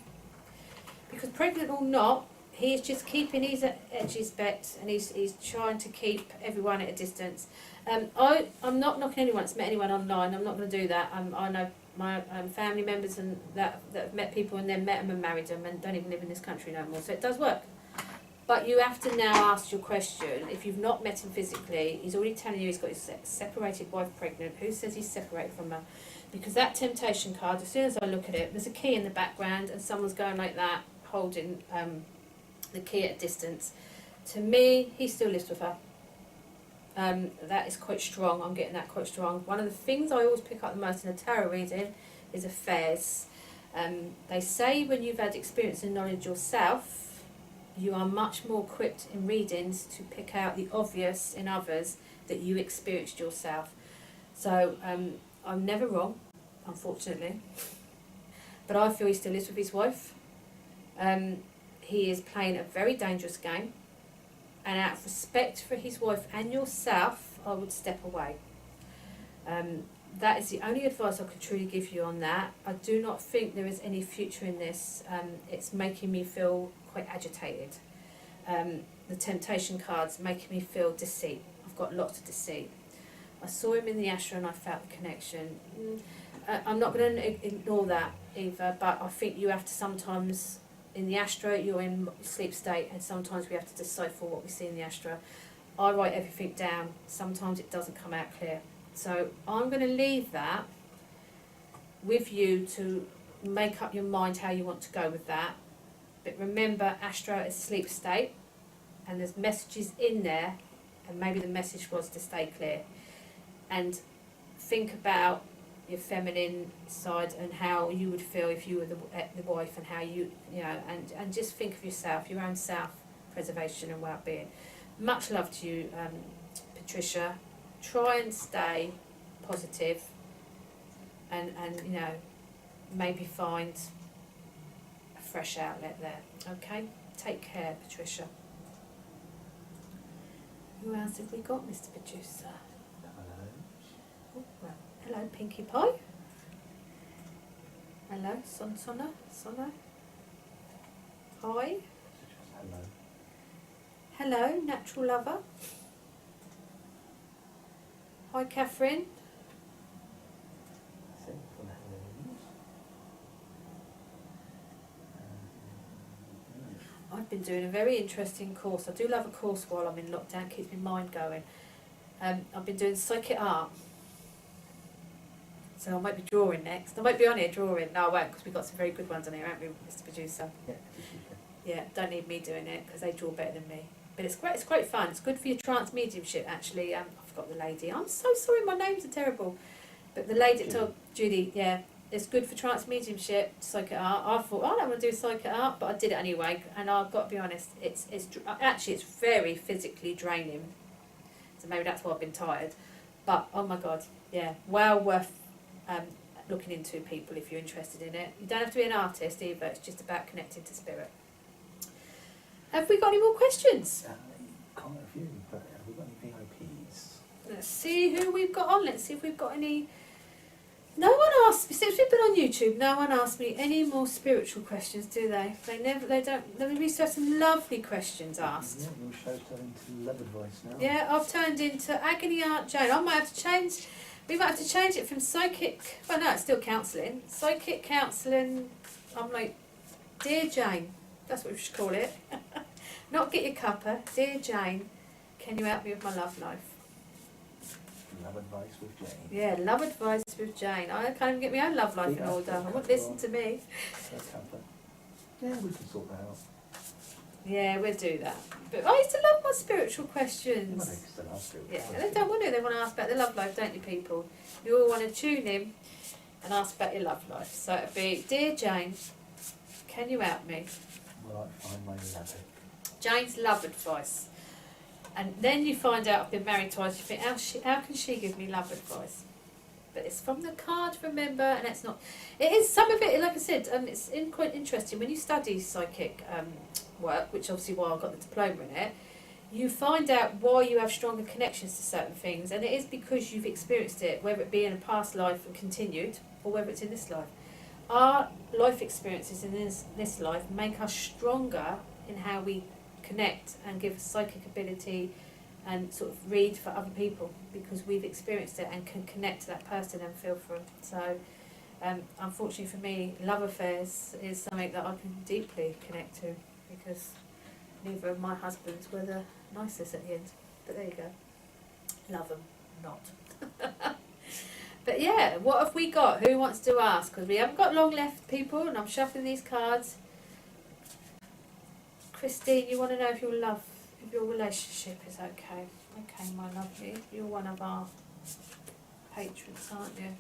Because pregnant or not, he is just keeping his edges bet, and he's trying to keep everyone at a distance. I'm not knocking anyone that's met anyone online. I'm not going to do that. I know my family members and that have met people and then met them and married them and don't even live in this country no more. So it does work. But you have to now ask your question. If you've not met him physically, he's already telling you he's got his separated wife pregnant. Who says he's separated from her? Because that temptation card, as soon as I look at it, there's a key in the background and someone's going like that, holding the key at a distance. To me, he still lives with her. That is quite strong. I'm getting that quite strong. One of the things I always pick up the most in a tarot reading is affairs. They say when you've had experience and knowledge yourself, you are much more equipped in readings to pick out the obvious in others that you experienced yourself. So I'm never wrong, unfortunately. But I feel he still lives with his wife. He is playing a very dangerous game. And out of respect for his wife and yourself, I would step away. That is the only advice I could truly give you on that. I do not think there is any future in this. It's making me feel quite agitated. The temptation card's making me feel deceit. I've got lots of deceit. I saw him in the Ashra and I felt the connection. I'm not going to ignore that either, but I think you have to sometimes, in the Ashra, you're in sleep state, and sometimes we have to decipher what we see in the Ashra. I write everything down. Sometimes it doesn't come out clear. So I'm going to leave that with you to make up your mind how you want to go with that. But remember, Ashra is sleep state, and there's messages in there, and maybe the message was to stay clear. And think about your feminine side and how you would feel if you were the wife, and how and just think of yourself, your own self-preservation and well-being. Much love to you, Patricia. Try and stay positive, and maybe find fresh outlet there. Okay, take care, Patricia. Who else have we got, Mr. Producer? Hello. Oh, well, hello, Pinkie Pie. Hello, Sona. Hi. Hello. Hello, Natural Lover. Hi, Catherine. That's it for the hellos. I've been doing a very interesting course. I do love a course while I'm in lockdown, keeps my mind going. I've been doing psychic art. So I might be drawing next. I might be on here drawing. No, I won't, because we've got some very good ones on here, haven't we, Mr. Producer? Yeah. Yeah, don't need me doing it, because they draw better than me. But it's great fun. It's good for your trance mediumship, actually. I forgot the lady. I'm so sorry, my names are terrible. But the lady that told Judy, yeah, it's good for trance mediumship, psychic art. I thought, I don't want to do psychic art, but I did it anyway. And I've got to be honest, it's very physically draining. So maybe that's why I've been tired. But, oh my God, yeah, well worth looking into, people, if you're interested in it. You don't have to be an artist either, it's just about connecting to spirit. Have we got any more questions? Quite a few, but have we got any VIPs? Let's see who we've got on. Let's see if we've got any. No one asked, since we've been on YouTube, no one asked me any more spiritual questions, do they? They don't. We used to have some lovely questions asked. Yeah, your show's turning to love advice now. Yeah, I've turned into Agony Aunt Jane. I might have to change. We might have to change it from psychic. Well, no, it's still counselling. Psychic counselling. I'm like, Dear Jane. That's what we should call it. Not get your cuppa. Dear Jane, can you help me with my love life? Love advice with Jane. Yeah, love advice with Jane. I can't even get my own love life in order. I won't listen to me. Yeah, we can sort that out. Yeah, we'll do that. But I used to love my spiritual Well, questions. they still ask you. Yeah, they don't want to. They want to ask about their love life, don't you, people? You all want to tune in and ask about your love life. So it'd be, Dear Jane, can you help me? Will I find my love? Jane's love advice. And then you find out I've been married twice. You think, how can she give me love advice? But it's from the card, remember, and it's not. It is some of it, like I said, and it's quite interesting when you study psychic work, which obviously why I got the diploma in it. You find out why you have stronger connections to certain things, and it is because you've experienced it, whether it be in a past life and continued, or whether it's in this life. Our life experiences in this life make us stronger in how we connect and give psychic ability and sort of read for other people, because we've experienced it and can connect to that person and feel for them. So unfortunately for me, love affairs is something that I can deeply connect to, because neither of my husbands were the nicest at the end. But there you go. Love them, not. But yeah, what have we got? Who wants to ask? Because we haven't got long left, people, and I'm shuffling these cards. Christine, you want to know if your relationship is okay? Okay, my lovely, you're one of our patrons, aren't you?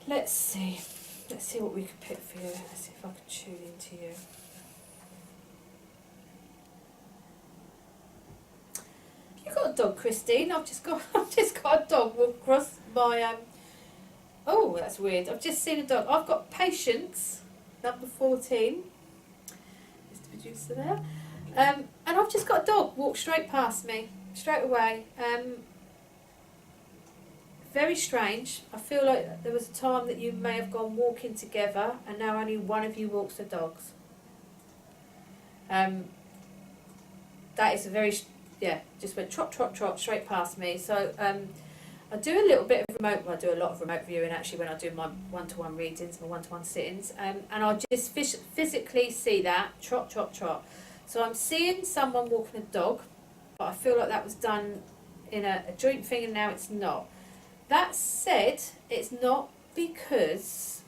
Let's see what we can pick for you. Let's see if I can tune into you. You got a dog, Christine? I've just got a dog walk across my Oh, that's weird. I've just seen a dog. I've got Patience, number 14. Producer there, and I've just got a dog walk straight past me, straight away. Very strange. I feel like there was a time that you may have gone walking together, and now only one of you walks the dogs. That is a very, just went trot, trot, trot straight past me. So I do a little bit of remote, well, I do a lot of remote viewing actually when I do my one-to-one readings, my one-to-one sittings, and I just physically see that, trot, trot, trot. So I'm seeing someone walking a dog, but I feel like that was done in a joint thing and now it's not. That said, it's not because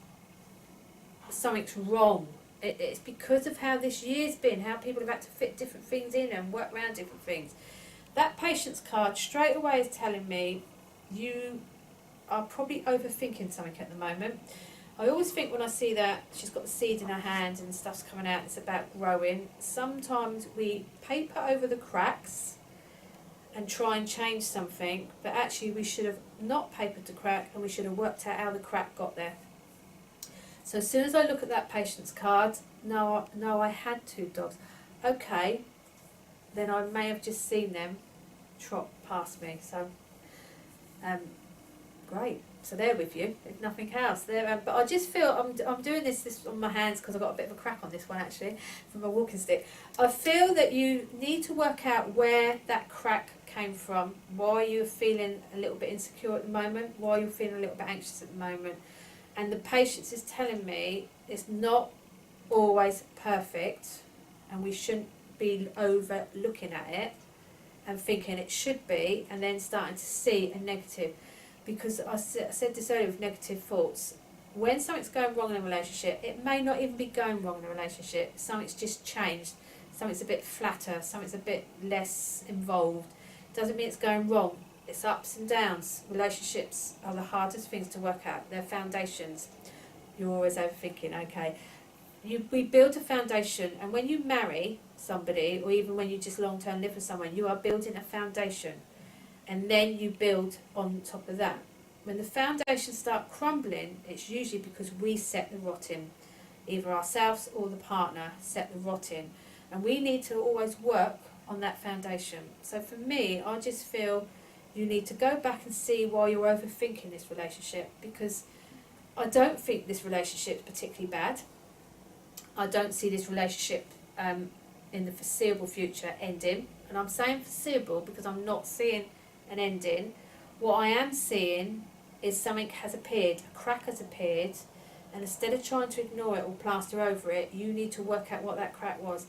something's wrong. It's because of how this year's been, how people have had to fit different things in and work around different things. That Patience card straight away is telling me you are probably overthinking something at the moment. I always think when I see that she's got the seed in her hand and stuff's coming out, it's about growing. Sometimes we paper over the cracks and try and change something, but actually we should have not papered the crack and we should have worked out how the crack got there. So as soon as I look at that Patience card, no, I had two dogs. Okay, then I may have just seen them trot past me. So, great. So they're with you, if nothing else. But I just feel I'm doing this on my hands because I've got a bit of a crack on this one actually from my walking stick. I feel that you need to work out where that crack came from, why you're feeling a little bit insecure at the moment, why you're feeling a little bit anxious at the moment. And the patience is telling me it's not always perfect, and we shouldn't be over looking at it and thinking it should be, and then starting to see a negative. Because I said this earlier with negative thoughts, when something's going wrong in a relationship, it may not even be going wrong in a relationship. Something's just changed, something's a bit flatter, something's a bit less involved. Doesn't mean it's going wrong. It's ups and downs. Relationships are the hardest things to work out. They're foundations. You're always overthinking, okay. We build a foundation, and when you marry somebody, or even when you just long-term live with someone, you are building a foundation. And then you build on top of that. When the foundations start crumbling, it's usually because we set the rotting. Either ourselves or the partner set the rotting. And we need to always work on that foundation. So for me, I just feel you need to go back and see why you're overthinking this relationship, because I don't think this relationship is particularly bad. I don't see this relationship in the foreseeable future ending. And I'm saying foreseeable because I'm not seeing an ending. What I am seeing is something has appeared, a crack has appeared, and instead of trying to ignore it or plaster over it, you need to work out what that crack was.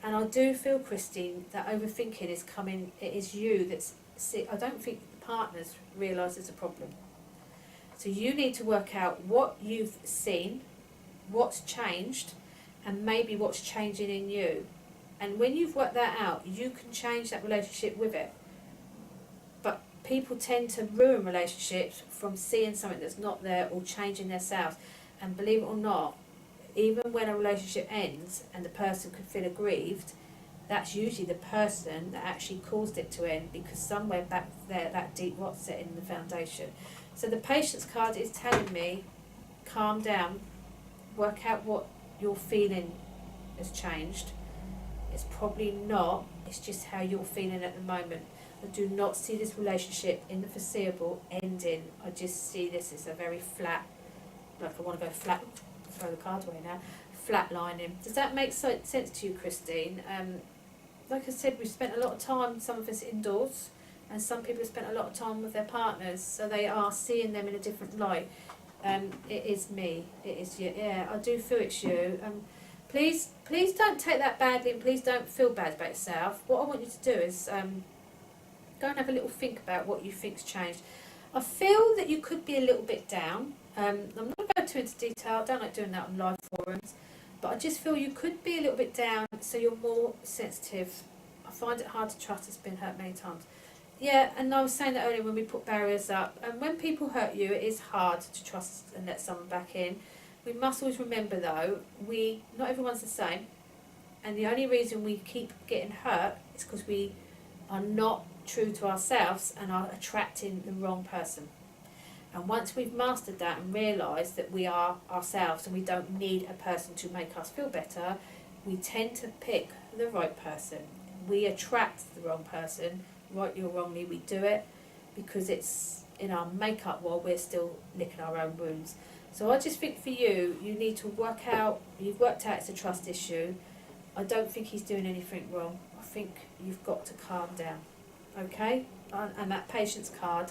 And I do feel, Christine, that overthinking is coming. It is you that's. I don't think the partners realise there's a problem. So you need to work out what you've seen, what's changed, and maybe what's changing in you. And when you've worked that out, you can change that relationship with it. But people tend to ruin relationships from seeing something that's not there or changing themselves. And believe it or not, even when a relationship ends and the person could feel aggrieved, that's usually the person that actually caused it to end, because somewhere back there that deep rot set in the foundation. So the patience card is telling me, calm down, work out what you're feeling has changed. It's probably not, it's just how you're feeling at the moment. I do not see this relationship in the foreseeable ending. I just see this as a very flat, like I want to go flat, throw the card away now, flat lining. Does that make sense to you, Christine? Like I said, we've spent a lot of time, some of us indoors, and some people have spent a lot of time with their partners, so they are seeing them in a different light. It is me, it is you, yeah, I do feel it's you. Please don't take that badly, and please don't feel bad about yourself. What I want you to do is go and have a little think about what you think's changed. I feel that you could be a little bit down. I'm not going to go too into detail, I don't like doing that on live forums, but I just feel you could be a little bit down, so you're more sensitive. I find it hard to trust, it's been hurt many times. Yeah, and I was saying that earlier when we put barriers up, and when people hurt you, it is hard to trust and let someone back in. We must always remember though, not everyone's the same, and the only reason we keep getting hurt is because we are not true to ourselves and are attracting the wrong person. And once we've mastered that and realised that we are ourselves and we don't need a person to make us feel better, we tend to pick the right person. We attract the wrong person, rightly or wrongly, we do it because it's in our makeup while we're still licking our own wounds. So I just think for you, you need to work out, you've worked out it's a trust issue. I don't think he's doing anything wrong. I think you've got to calm down, okay? And that patience card,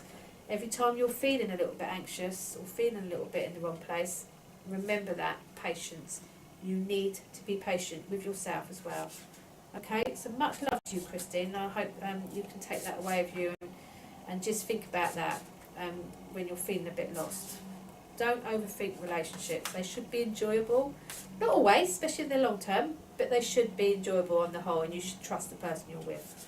every time you're feeling a little bit anxious or feeling a little bit in the wrong place, remember that, patience. You need to be patient with yourself as well. Okay, so much love to you, Christine. I hope you can take that away with you and just think about that when you're feeling a bit lost. Don't overthink relationships. They should be enjoyable. Not always, especially in the long term, but they should be enjoyable on the whole, and you should trust the person you're with.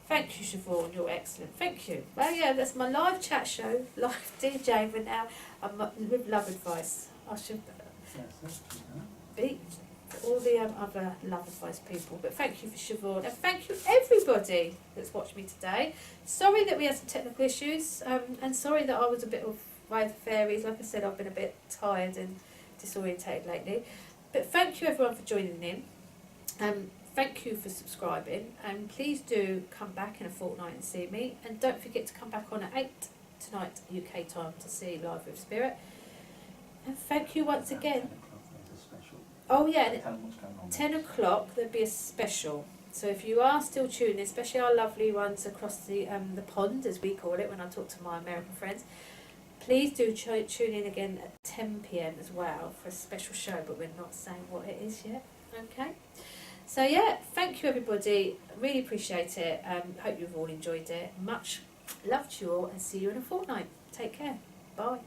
Thank you, Siobhan, you're excellent. Thank you. Well, yeah, that's my live chat show, live DJ, but now I'm with love advice. I should beat all the other love advice people, but thank you for Siobhan, and thank you everybody that's watched me today. Sorry that we had some technical issues, and sorry that I was a bit of way of fairies. Like I said, I've been a bit tired and disorientated lately, but thank you everyone for joining in. thank you for subscribing, and please do come back in a fortnight and see me, and don't forget to come back on at 8 tonight UK time to see Live with Spirit. And thank you once again. 10 o'clock, there's a special. Oh yeah, Tell them what's going on. 10 o'clock there'll be a special. So if you are still tuning, especially our lovely ones across the pond, as we call it when I talk to my American friends, please do tune in again at 10 p.m. as well for a special show, but we're not saying what it is yet. Okay? So yeah, thank you everybody. Really appreciate it. Hope you've all enjoyed it. Much love to you all, and see you in a fortnight. Take care. Bye.